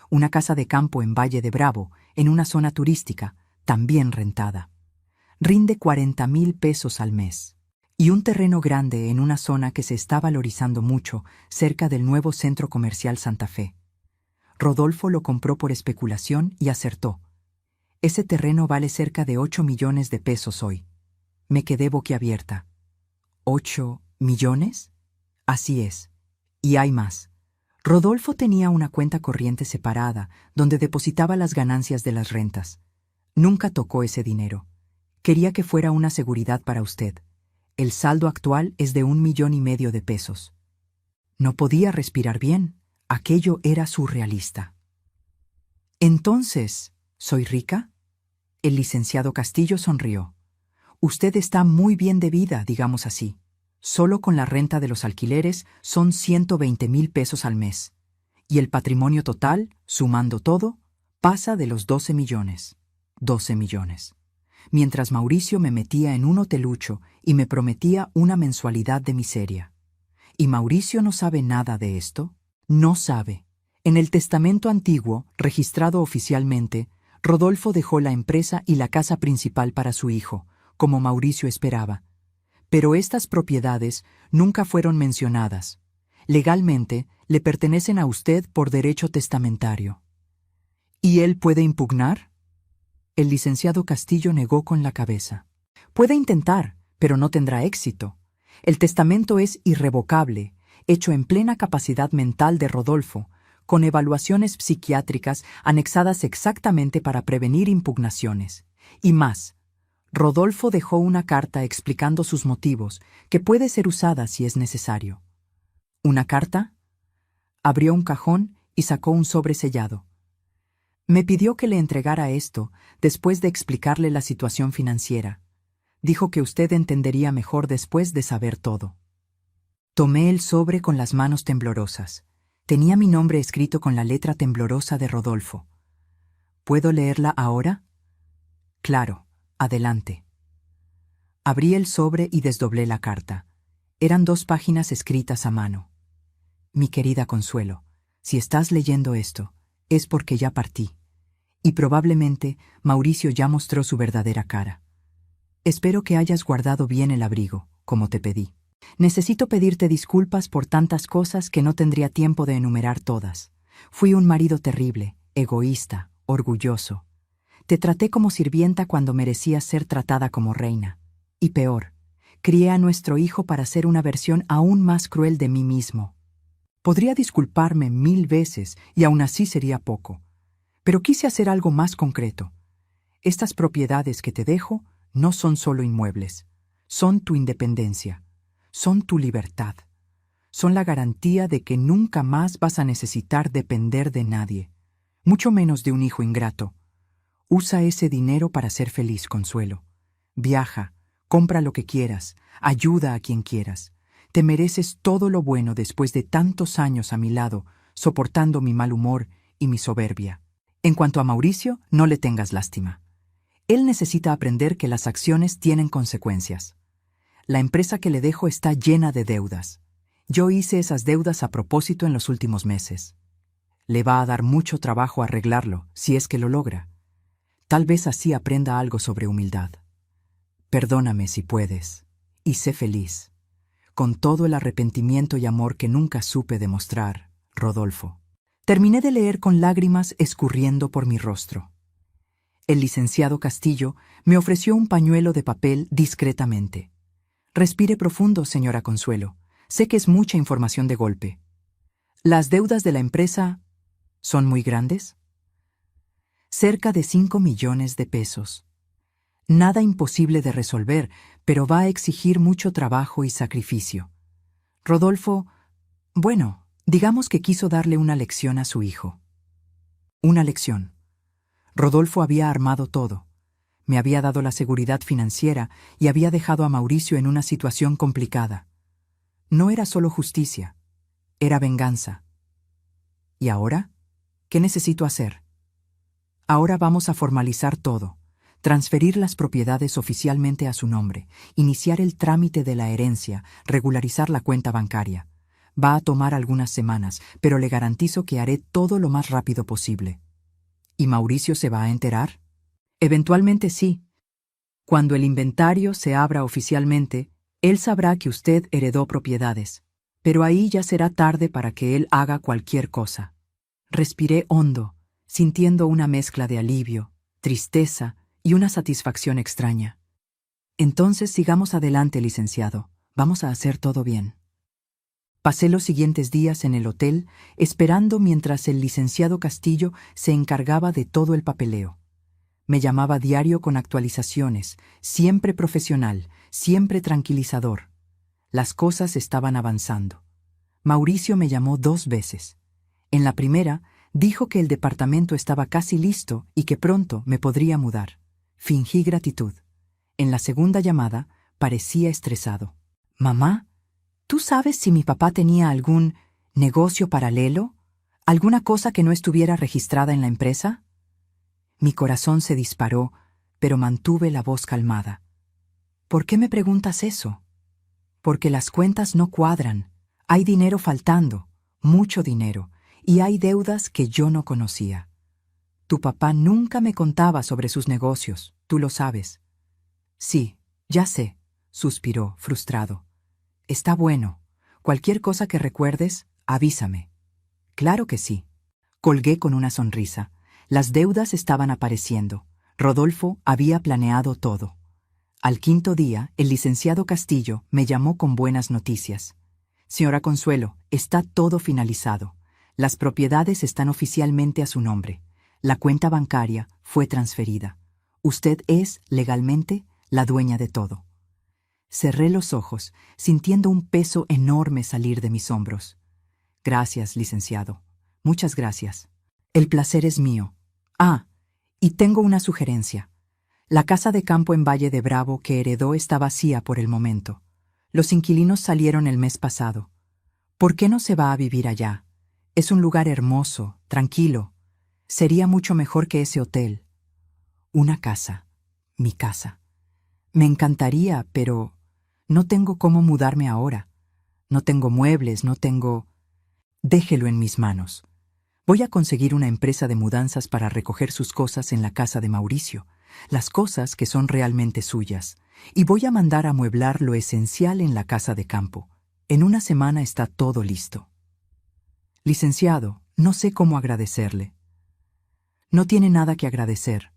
Una casa de campo en Valle de Bravo, en una zona turística, también rentada. Rinde 40,000 pesos al mes. Y un terreno grande en una zona que se está valorizando mucho, cerca del nuevo centro comercial Santa Fe. Rodolfo lo compró por especulación y acertó. Ese terreno vale cerca de 8 millones de pesos hoy. Me quedé boquiabierta. ¿8 millones? Así es. Y hay más. Rodolfo tenía una cuenta corriente separada, donde depositaba las ganancias de las rentas. Nunca tocó ese dinero. Quería que fuera una seguridad para usted. El saldo actual es de 1,5 millones de pesos. No podía respirar bien. Aquello era surrealista. Entonces, ¿soy rica? El licenciado Castillo sonrió. Usted está muy bien de vida, digamos así. Solo con la renta de los alquileres son 120,000 pesos al mes. Y el patrimonio total, sumando todo, pasa de los 12 millones. 12 millones. Mientras Mauricio me metía en un hotelucho y me prometía una mensualidad de miseria. ¿Y Mauricio no sabe nada de esto? No sabe. En el testamento antiguo, registrado oficialmente, Rodolfo dejó la empresa y la casa principal para su hijo, como Mauricio esperaba. Pero estas propiedades nunca fueron mencionadas. Legalmente, le pertenecen a usted por derecho testamentario. ¿Y él puede impugnar? El licenciado Castillo negó con la cabeza. Puede intentar, pero no tendrá éxito. El testamento es irrevocable, hecho en plena capacidad mental de Rodolfo, con evaluaciones psiquiátricas anexadas exactamente para prevenir impugnaciones. Y más, Rodolfo dejó una carta explicando sus motivos, que puede ser usada si es necesario. ¿Una carta? Abrió un cajón y sacó un sobre sellado. Me pidió que le entregara esto después de explicarle la situación financiera. Dijo que usted entendería mejor después de saber todo. Tomé el sobre con las manos temblorosas. Tenía mi nombre escrito con la letra temblorosa de Rodolfo. ¿Puedo leerla ahora? Claro, adelante. Abrí el sobre y desdoblé la carta. Eran 2 páginas escritas a mano. Mi querida Consuelo, si estás leyendo esto, es porque ya partí. Y probablemente Mauricio ya mostró su verdadera cara. Espero que hayas guardado bien el abrigo, como te pedí. Necesito pedirte disculpas por tantas cosas que no tendría tiempo de enumerar todas. Fui un marido terrible, egoísta, orgulloso. Te traté como sirvienta cuando merecías ser tratada como reina. Y peor, Crié a nuestro hijo para ser una versión aún más cruel de mí mismo. Podría disculparme 1000 veces y aún así sería poco. Pero quise hacer algo más concreto. Estas propiedades que te dejo no son solo inmuebles. Son tu independencia. Son tu libertad. Son la garantía de que nunca más vas a necesitar depender de nadie, mucho menos de un hijo ingrato. Usa ese dinero para ser feliz, Consuelo. Viaja, compra lo que quieras, ayuda a quien quieras. Te mereces todo lo bueno después de tantos años a mi lado, soportando mi mal humor y mi soberbia. En cuanto a Mauricio, no le tengas lástima. Él necesita aprender que las acciones tienen consecuencias. La empresa que le dejo está llena de deudas. Yo hice esas deudas a propósito en los últimos meses. Le va a dar mucho trabajo arreglarlo, si es que lo logra. Tal vez así aprenda algo sobre humildad. Perdóname si puedes, y sé feliz, con todo el arrepentimiento y amor que nunca supe demostrar, Rodolfo. Terminé de leer con lágrimas escurriendo por mi rostro. El licenciado Castillo me ofreció un pañuelo de papel discretamente. Respire profundo, señora Consuelo. Sé que es mucha información de golpe. ¿Las deudas de la empresa son muy grandes? Cerca de 5 millones de pesos. Nada imposible de resolver, pero va a exigir mucho trabajo y sacrificio. Rodolfo, bueno, digamos que quiso darle una lección a su hijo. Una lección. Rodolfo había armado todo. Me había dado la seguridad financiera y había dejado a Mauricio en una situación complicada. No era solo justicia, era venganza. ¿Y ahora? ¿Qué necesito hacer? Ahora vamos a formalizar todo, transferir las propiedades oficialmente a su nombre, iniciar el trámite de la herencia, regularizar la cuenta bancaria. Va a tomar algunas semanas, pero le garantizo que haré todo lo más rápido posible. ¿Y Mauricio se va a enterar? Eventualmente sí. Cuando el inventario se abra oficialmente, él sabrá que usted heredó propiedades, pero ahí ya será tarde para que él haga cualquier cosa. Respiré hondo, sintiendo una mezcla de alivio, tristeza y una satisfacción extraña. Entonces sigamos adelante, licenciado. Vamos a hacer todo bien. Pasé los siguientes días en el hotel, esperando mientras el licenciado Castillo se encargaba de todo el papeleo. Me llamaba diario con actualizaciones, siempre profesional, siempre tranquilizador. Las cosas estaban avanzando. Mauricio me llamó 2 veces. En la primera, dijo que el departamento estaba casi listo y que pronto me podría mudar. Fingí gratitud. En la segunda llamada, parecía estresado. «Mamá, ¿tú sabes si mi papá tenía algún negocio paralelo? ¿Alguna cosa que no estuviera registrada en la empresa?» Mi corazón se disparó, pero mantuve la voz calmada. «¿Por qué me preguntas eso?» «Porque las cuentas no cuadran. Hay dinero faltando, mucho dinero, y hay deudas que yo no conocía. Tu papá nunca me contaba sobre sus negocios, tú lo sabes». «Sí, ya sé», suspiró, frustrado. «Está bueno. Cualquier cosa que recuerdes, avísame». «Claro que sí». Colgué con una sonrisa. Las deudas estaban apareciendo. Rodolfo había planeado todo. Al 5.º día, el licenciado Castillo me llamó con buenas noticias. «Señora Consuelo, está todo finalizado. Las propiedades están oficialmente a su nombre. La cuenta bancaria fue transferida. Usted es, legalmente, la dueña de todo». Cerré los ojos, sintiendo un peso enorme salir de mis hombros. «Gracias, licenciado. Muchas gracias. El placer es mío. Ah, y tengo una sugerencia. La casa de campo en Valle de Bravo que heredó está vacía por el momento. Los inquilinos salieron el mes pasado. ¿Por qué no se va a vivir allá? Es un lugar hermoso, tranquilo. Sería mucho mejor que ese hotel. Una casa. Mi casa. Me encantaría, pero no tengo cómo mudarme ahora. No tengo muebles, no tengo... Déjelo en mis manos. Voy a conseguir una empresa de mudanzas para recoger sus cosas en la casa de Mauricio, las cosas que son realmente suyas, y voy a mandar a amueblar lo esencial en la casa de campo. En una semana está todo listo». «Licenciado, no sé cómo agradecerle». «No tiene nada que agradecer.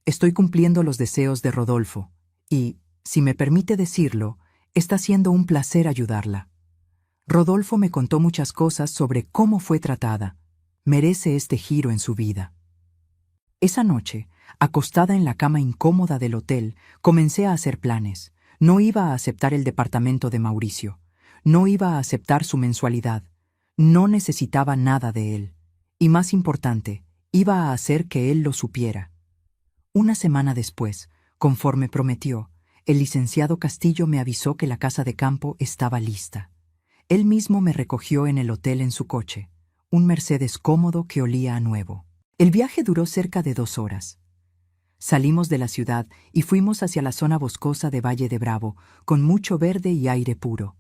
Estoy cumpliendo los deseos de Rodolfo, y, si me permite decirlo, Está siendo un placer ayudarla. Rodolfo me contó muchas cosas sobre cómo fue tratada. Merece este giro en su vida. Esa noche, acostada en la cama incómoda del hotel, comencé a hacer planes. No iba a aceptar el departamento de Mauricio. No iba a aceptar su mensualidad. No necesitaba nada de él. Y más importante, iba a hacer que él lo supiera. Una semana después, conforme prometió, el licenciado Castillo me avisó que la casa de campo estaba lista. Él mismo me recogió en el hotel en su coche, un Mercedes cómodo que olía a nuevo. El viaje duró cerca de 2 horas. Salimos de la ciudad y fuimos hacia la zona boscosa de Valle de Bravo, con mucho verde y aire puro.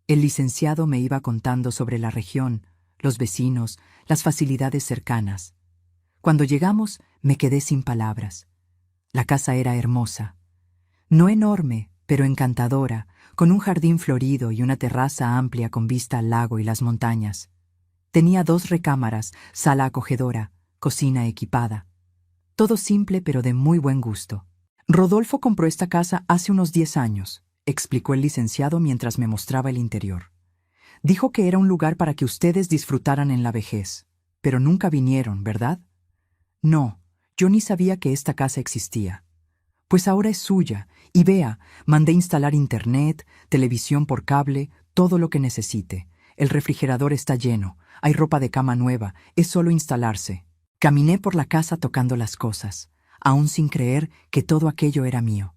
El licenciado me iba contando sobre la región, los vecinos, las facilidades cercanas. Cuando llegamos, me quedé sin palabras. La casa era hermosa. No enorme, pero encantadora, con un jardín florido y una terraza amplia con vista al lago y las montañas. Tenía 2 recámaras, sala acogedora, cocina equipada. Todo simple pero de muy buen gusto. Rodolfo compró esta casa hace unos 10 años, explicó el licenciado mientras me mostraba el interior. Dijo que era un lugar para que ustedes disfrutaran en la vejez. Pero nunca vinieron, ¿verdad? No, yo ni sabía que esta casa existía. Pues ahora es suya, y vea, mandé instalar internet, televisión por cable, todo lo que necesite. El refrigerador está lleno, hay ropa de cama nueva, es solo instalarse. Caminé por la casa tocando las cosas, aún sin creer que todo aquello era mío.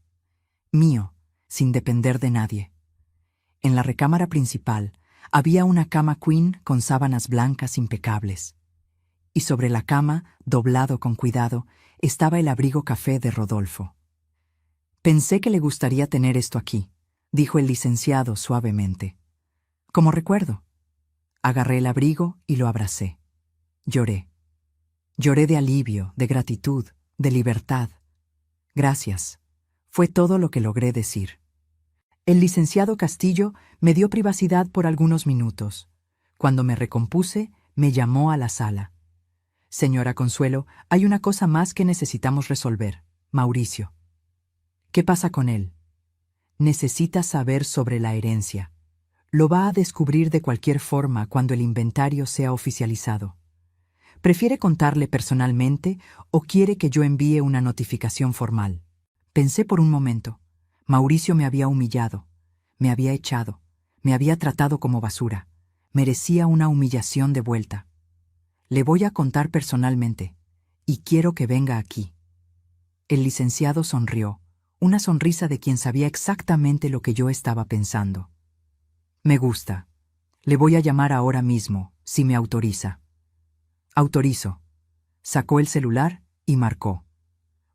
Mío, sin depender de nadie. En la recámara principal había una cama queen con sábanas blancas impecables. Y sobre la cama, doblado con cuidado, estaba el abrigo café de Rodolfo. Pensé que le gustaría tener esto aquí, dijo el licenciado suavemente. Como recuerdo. Agarré el abrigo y lo abracé. Lloré. Lloré de alivio, de gratitud, de libertad. Gracias. Fue todo lo que logré decir. El licenciado Castillo me dio privacidad por algunos minutos. Cuando me recompuse, me llamó a la sala. Señora Consuelo, hay una cosa más que necesitamos resolver. Mauricio. ¿Qué pasa con él? Necesita saber sobre la herencia. Lo va a descubrir de cualquier forma cuando el inventario sea oficializado. ¿Prefiere contarle personalmente o quiere que yo envíe una notificación formal? Pensé por un momento. Mauricio me había humillado, me había echado, me había tratado como basura. Merecía una humillación de vuelta. Le voy a contar personalmente, y quiero que venga aquí. El licenciado sonrió, una sonrisa de quien sabía exactamente lo que yo estaba pensando. Me gusta. Le voy a llamar ahora mismo, si me autoriza. Autorizo. Sacó el celular y marcó.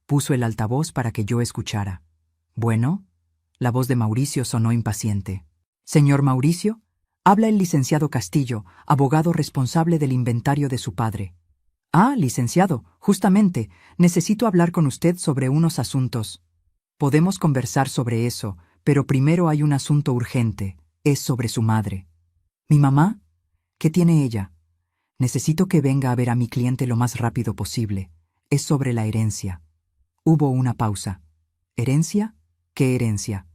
Puso el altavoz para que yo escuchara. Bueno, la voz de Mauricio sonó impaciente. Señor Mauricio, habla el licenciado Castillo, abogado responsable del inventario de su padre. Ah, licenciado, justamente, necesito hablar con usted sobre unos asuntos. Podemos conversar sobre eso, pero primero hay un asunto urgente, es sobre su madre. ¿Mi mamá? ¿Qué tiene ella? Necesito que venga a ver a mi cliente lo más rápido posible. Es sobre la herencia. Hubo una pausa. ¿Herencia? ¿Qué herencia?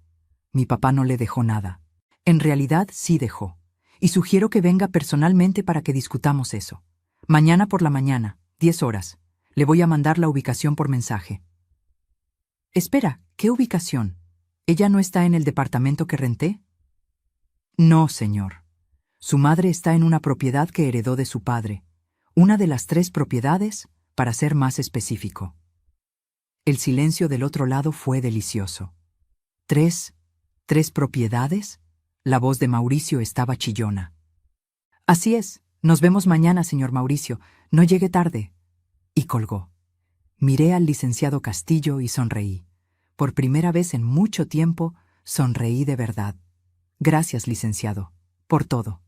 Mi papá no le dejó nada. En realidad sí dejó. Y sugiero que venga personalmente para que discutamos eso. Mañana por la mañana, 10 horas. Le voy a mandar la ubicación por mensaje. Espera, ¿qué ubicación? ¿Ella no está en el departamento que renté? No, señor. Su madre está en una propiedad que heredó de su padre. Una de las 3 propiedades, para ser más específico. El silencio del otro lado fue delicioso. ¿3 propiedades? La voz de Mauricio estaba chillona. Así es. Nos vemos mañana, señor Mauricio. No llegue tarde. Y colgó. Miré al licenciado Castillo y sonreí. Por primera vez en mucho tiempo, sonreí de verdad. Gracias, licenciado, por todo.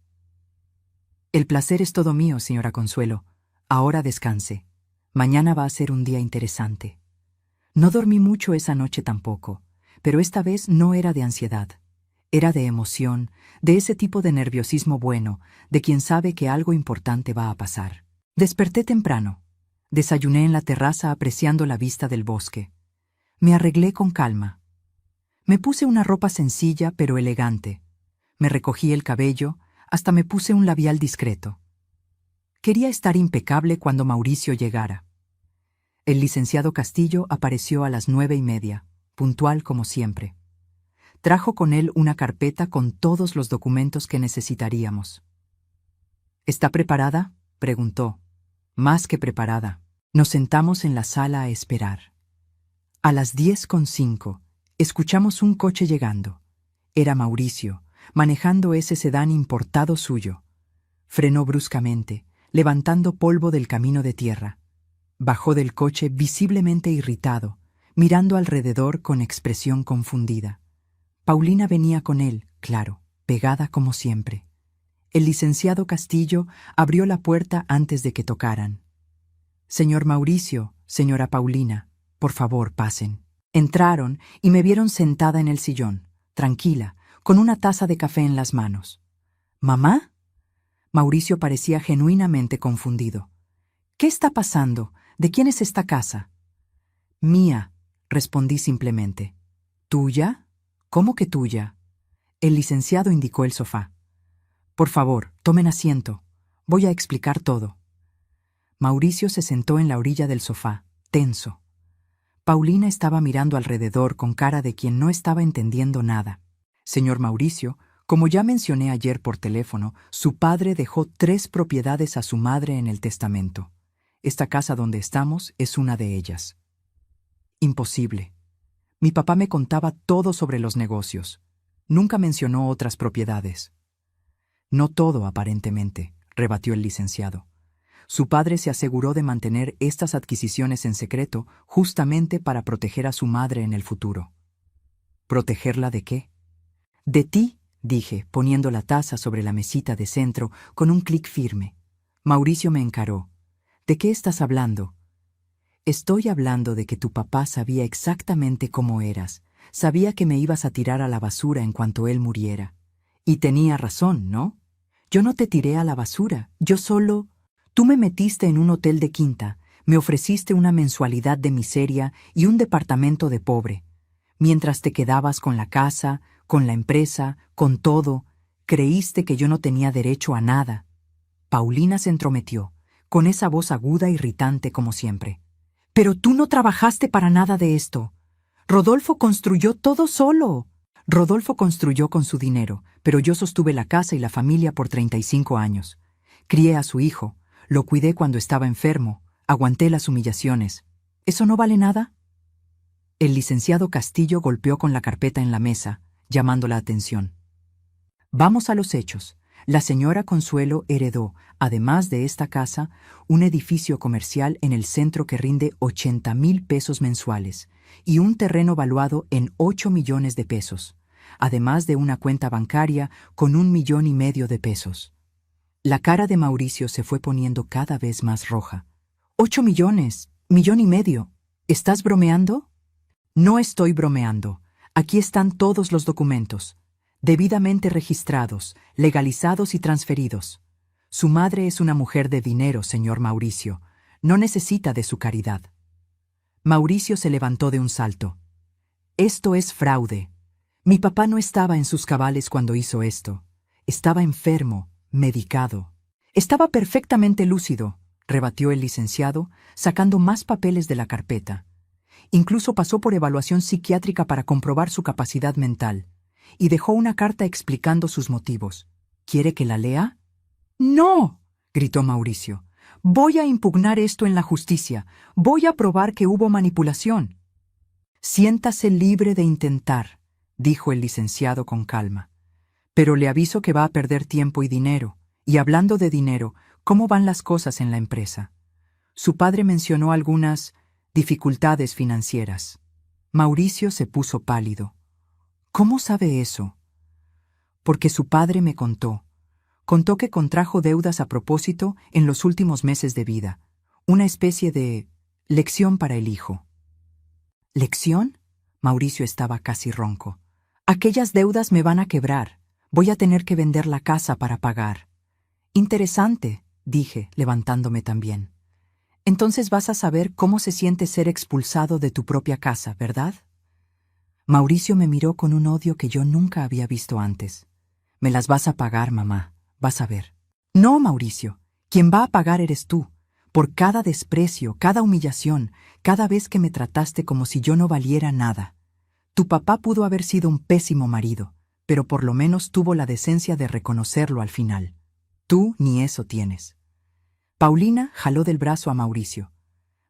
El placer es todo mío, señora Consuelo. Ahora descanse. Mañana va a ser un día interesante. No dormí mucho esa noche tampoco, pero esta vez no era de ansiedad. Era de emoción, de ese tipo de nerviosismo bueno, de quien sabe que algo importante va a pasar. Desperté temprano. Desayuné en la terraza apreciando la vista del bosque. Me arreglé con calma. Me puse una ropa sencilla pero elegante. Me recogí el cabello, hasta me puse un labial discreto. Quería estar impecable cuando Mauricio llegara. El licenciado Castillo apareció a las 9:30, puntual como siempre. Trajo con él una carpeta con todos los documentos que necesitaríamos. ¿Está preparada?, preguntó. Más que preparada. Nos sentamos en la sala a esperar. A las 10:05, escuchamos un coche llegando. Era Mauricio, manejando ese sedán importado suyo. Frenó bruscamente, levantando polvo del camino de tierra. Bajó del coche visiblemente irritado, mirando alrededor con expresión confundida. Paulina venía con él, claro, pegada como siempre. El licenciado Castillo abrió la puerta antes de que tocaran. «Señor Mauricio, señora Paulina, por favor, pasen». Entraron y me vieron sentada en el sillón, tranquila, con una taza de café en las manos. «¿Mamá?». Mauricio parecía genuinamente confundido. «¿Qué está pasando? ¿De quién es esta casa?». «Mía», respondí simplemente. «¿Tuya? ¿Cómo que tuya?». El licenciado indicó el sofá. «Por favor, tomen asiento. Voy a explicar todo». Mauricio se sentó en la orilla del sofá, tenso. Paulina estaba mirando alrededor con cara de quien no estaba entendiendo nada. «Señor Mauricio, como ya mencioné ayer por teléfono, su padre dejó 3 propiedades a su madre en el testamento. Esta casa donde estamos es una de ellas». «Imposible. Mi papá me contaba todo sobre los negocios. Nunca mencionó otras propiedades». «No todo, aparentemente», rebatió el licenciado. «Su padre se aseguró de mantener estas adquisiciones en secreto justamente para proteger a su madre en el futuro». «¿Protegerla de qué?». «De ti», dije, poniendo la taza sobre la mesita de centro con un clic firme. Mauricio me encaró. «¿De qué estás hablando?». «Estoy hablando de que tu papá sabía exactamente cómo eras. Sabía que me ibas a tirar a la basura en cuanto él muriera. Y tenía razón, ¿no? Yo no te tiré a la basura, yo solo... Tú me metiste en un hotel de quinta, me ofreciste una mensualidad de miseria y un departamento de pobre. Mientras te quedabas con la casa, con la empresa, con todo, creíste que yo no tenía derecho a nada». Paulina se entrometió, con esa voz aguda e irritante como siempre. «Pero tú no trabajaste para nada de esto. Rodolfo construyó todo solo». «Rodolfo construyó con su dinero, pero yo sostuve la casa y la familia por 35 años. Crié a su hijo, lo cuidé cuando estaba enfermo, aguanté las humillaciones. ¿Eso no vale nada?». El licenciado Castillo golpeó con la carpeta en la mesa, llamando la atención. «Vamos a los hechos. La señora Consuelo heredó, además de esta casa, un edificio comercial en el centro que rinde 80,000 pesos mensuales y un terreno valuado en 8 millones de pesos, además de una cuenta bancaria con 1,5 millones de pesos. La cara de Mauricio se fue poniendo cada vez más roja. «¿8 millones? ¿1,5 millones? ¿Estás bromeando?». «No estoy bromeando. Aquí están todos los documentos, debidamente registrados, legalizados y transferidos. Su madre es una mujer de dinero, señor Mauricio. No necesita de su caridad». Mauricio se levantó de un salto. «Esto es fraude. Mi papá no estaba en sus cabales cuando hizo esto. Estaba enfermo, medicado». «Estaba perfectamente lúcido», rebatió el licenciado, sacando más papeles de la carpeta. «Incluso pasó por evaluación psiquiátrica para comprobar su capacidad mental. Y dejó una carta explicando sus motivos. ¿Quiere que la lea?». «¡No!», gritó Mauricio. «Voy a impugnar esto en la justicia. Voy a probar que hubo manipulación». «Siéntase libre de intentar», dijo el licenciado con calma. «Pero le aviso que va a perder tiempo y dinero. Y hablando de dinero, ¿cómo van las cosas en la empresa?». Su padre mencionó algunas dificultades financieras. Mauricio se puso pálido. «¿Cómo sabe eso?». «Porque su padre me contó. Contó que contrajo deudas a propósito en los últimos meses de vida. Una especie de lección para el hijo». «¿Lección?». Mauricio estaba casi ronco. «Aquellas deudas me van a quebrar. Voy a tener que vender la casa para pagar». «Interesante», dije, levantándome también. «Entonces vas a saber cómo se siente ser expulsado de tu propia casa, ¿verdad?». Mauricio me miró con un odio que yo nunca había visto antes. Me las vas a pagar, mamá, vas a ver. No, Mauricio, quien va a pagar eres tú, por cada desprecio, cada humillación, cada vez que me trataste como si yo no valiera nada. Tu papá pudo haber sido un pésimo marido, pero por lo menos tuvo la decencia de reconocerlo al final. Tú ni eso tienes. Paulina jaló del brazo a Mauricio.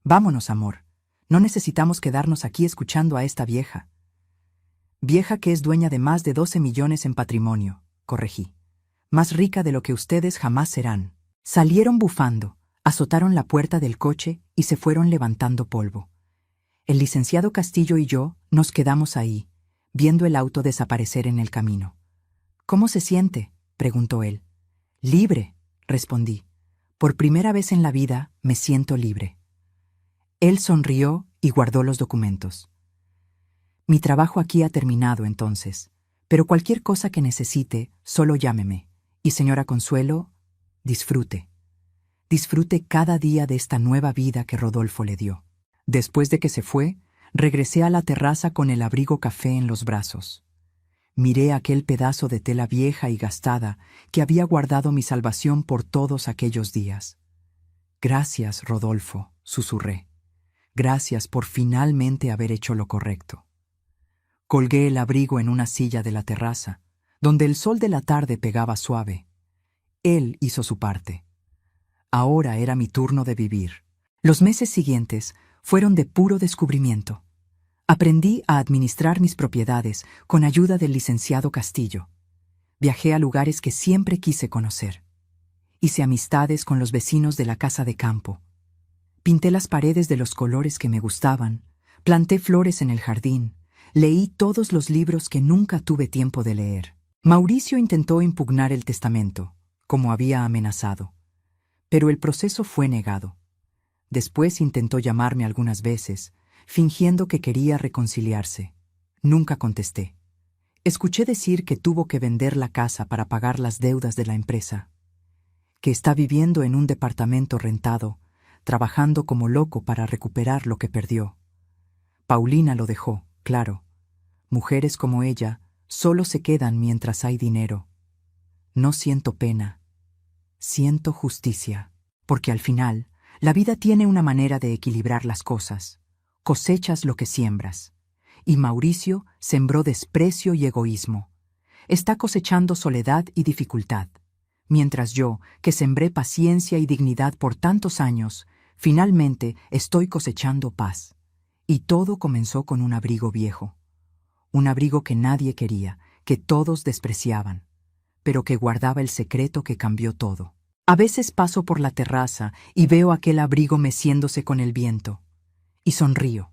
Vámonos, amor. No necesitamos quedarnos aquí escuchando a esta vieja. Vieja que es dueña de más de 12 millones en patrimonio, corregí. Más rica de lo que ustedes jamás serán. Salieron bufando, azotaron la puerta del coche y se fueron levantando polvo. El licenciado Castillo y yo nos quedamos ahí, viendo el auto desaparecer en el camino. ¿Cómo se siente?, preguntó él. Libre, respondí. Por primera vez en la vida me siento libre. Él sonrió y guardó los documentos. Mi trabajo aquí ha terminado entonces, pero cualquier cosa que necesite, solo llámeme. Y señora Consuelo, disfrute. Disfrute cada día de esta nueva vida que Rodolfo le dio. Después de que se fue, regresé a la terraza con el abrigo café en los brazos. Miré aquel pedazo de tela vieja y gastada que había guardado mi salvación por todos aquellos días. Gracias, Rodolfo, susurré. Gracias por finalmente haber hecho lo correcto. Colgué el abrigo en una silla de la terraza, donde el sol de la tarde pegaba suave. Él hizo su parte. Ahora era mi turno de vivir. Los meses siguientes fueron de puro descubrimiento. Aprendí a administrar mis propiedades con ayuda del licenciado Castillo. Viajé a lugares que siempre quise conocer. Hice amistades con los vecinos de la casa de campo. Pinté las paredes de los colores que me gustaban, planté flores en el jardín, leí todos los libros que nunca tuve tiempo de leer. Mauricio intentó impugnar el testamento, como había amenazado, pero el proceso fue negado. Después intentó llamarme algunas veces, fingiendo que quería reconciliarse. Nunca contesté. Escuché decir que tuvo que vender la casa para pagar las deudas de la empresa, que está viviendo en un departamento rentado, trabajando como loco para recuperar lo que perdió. Paulina lo dejó, claro. Mujeres como ella solo se quedan mientras hay dinero. No siento pena. Siento justicia, porque al final, la vida tiene una manera de equilibrar las cosas. Cosechas lo que siembras. Y Mauricio sembró desprecio y egoísmo. Está cosechando soledad y dificultad. Mientras yo, que sembré paciencia y dignidad por tantos años, finalmente estoy cosechando paz. Y todo comenzó con un abrigo viejo. Un abrigo que nadie quería, que todos despreciaban, pero que guardaba el secreto que cambió todo. A veces paso por la terraza y veo aquel abrigo meciéndose con el viento. Y sonrío,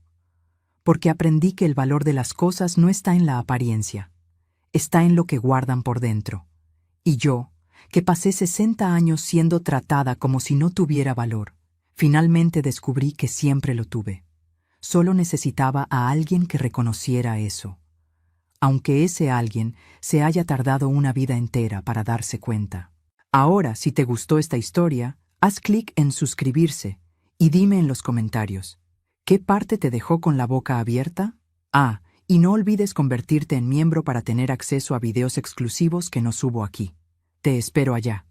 porque aprendí que el valor de las cosas no está en la apariencia, está en lo que guardan por dentro. Y yo, que pasé 60 años siendo tratada como si no tuviera valor, finalmente descubrí que siempre lo tuve. Solo necesitaba a alguien que reconociera eso, aunque ese alguien se haya tardado una vida entera para darse cuenta. Ahora, si te gustó esta historia, haz clic en suscribirse y dime en los comentarios, ¿qué parte te dejó con la boca abierta? Y no olvides convertirte en miembro para tener acceso a videos exclusivos que no subo aquí. Te espero allá.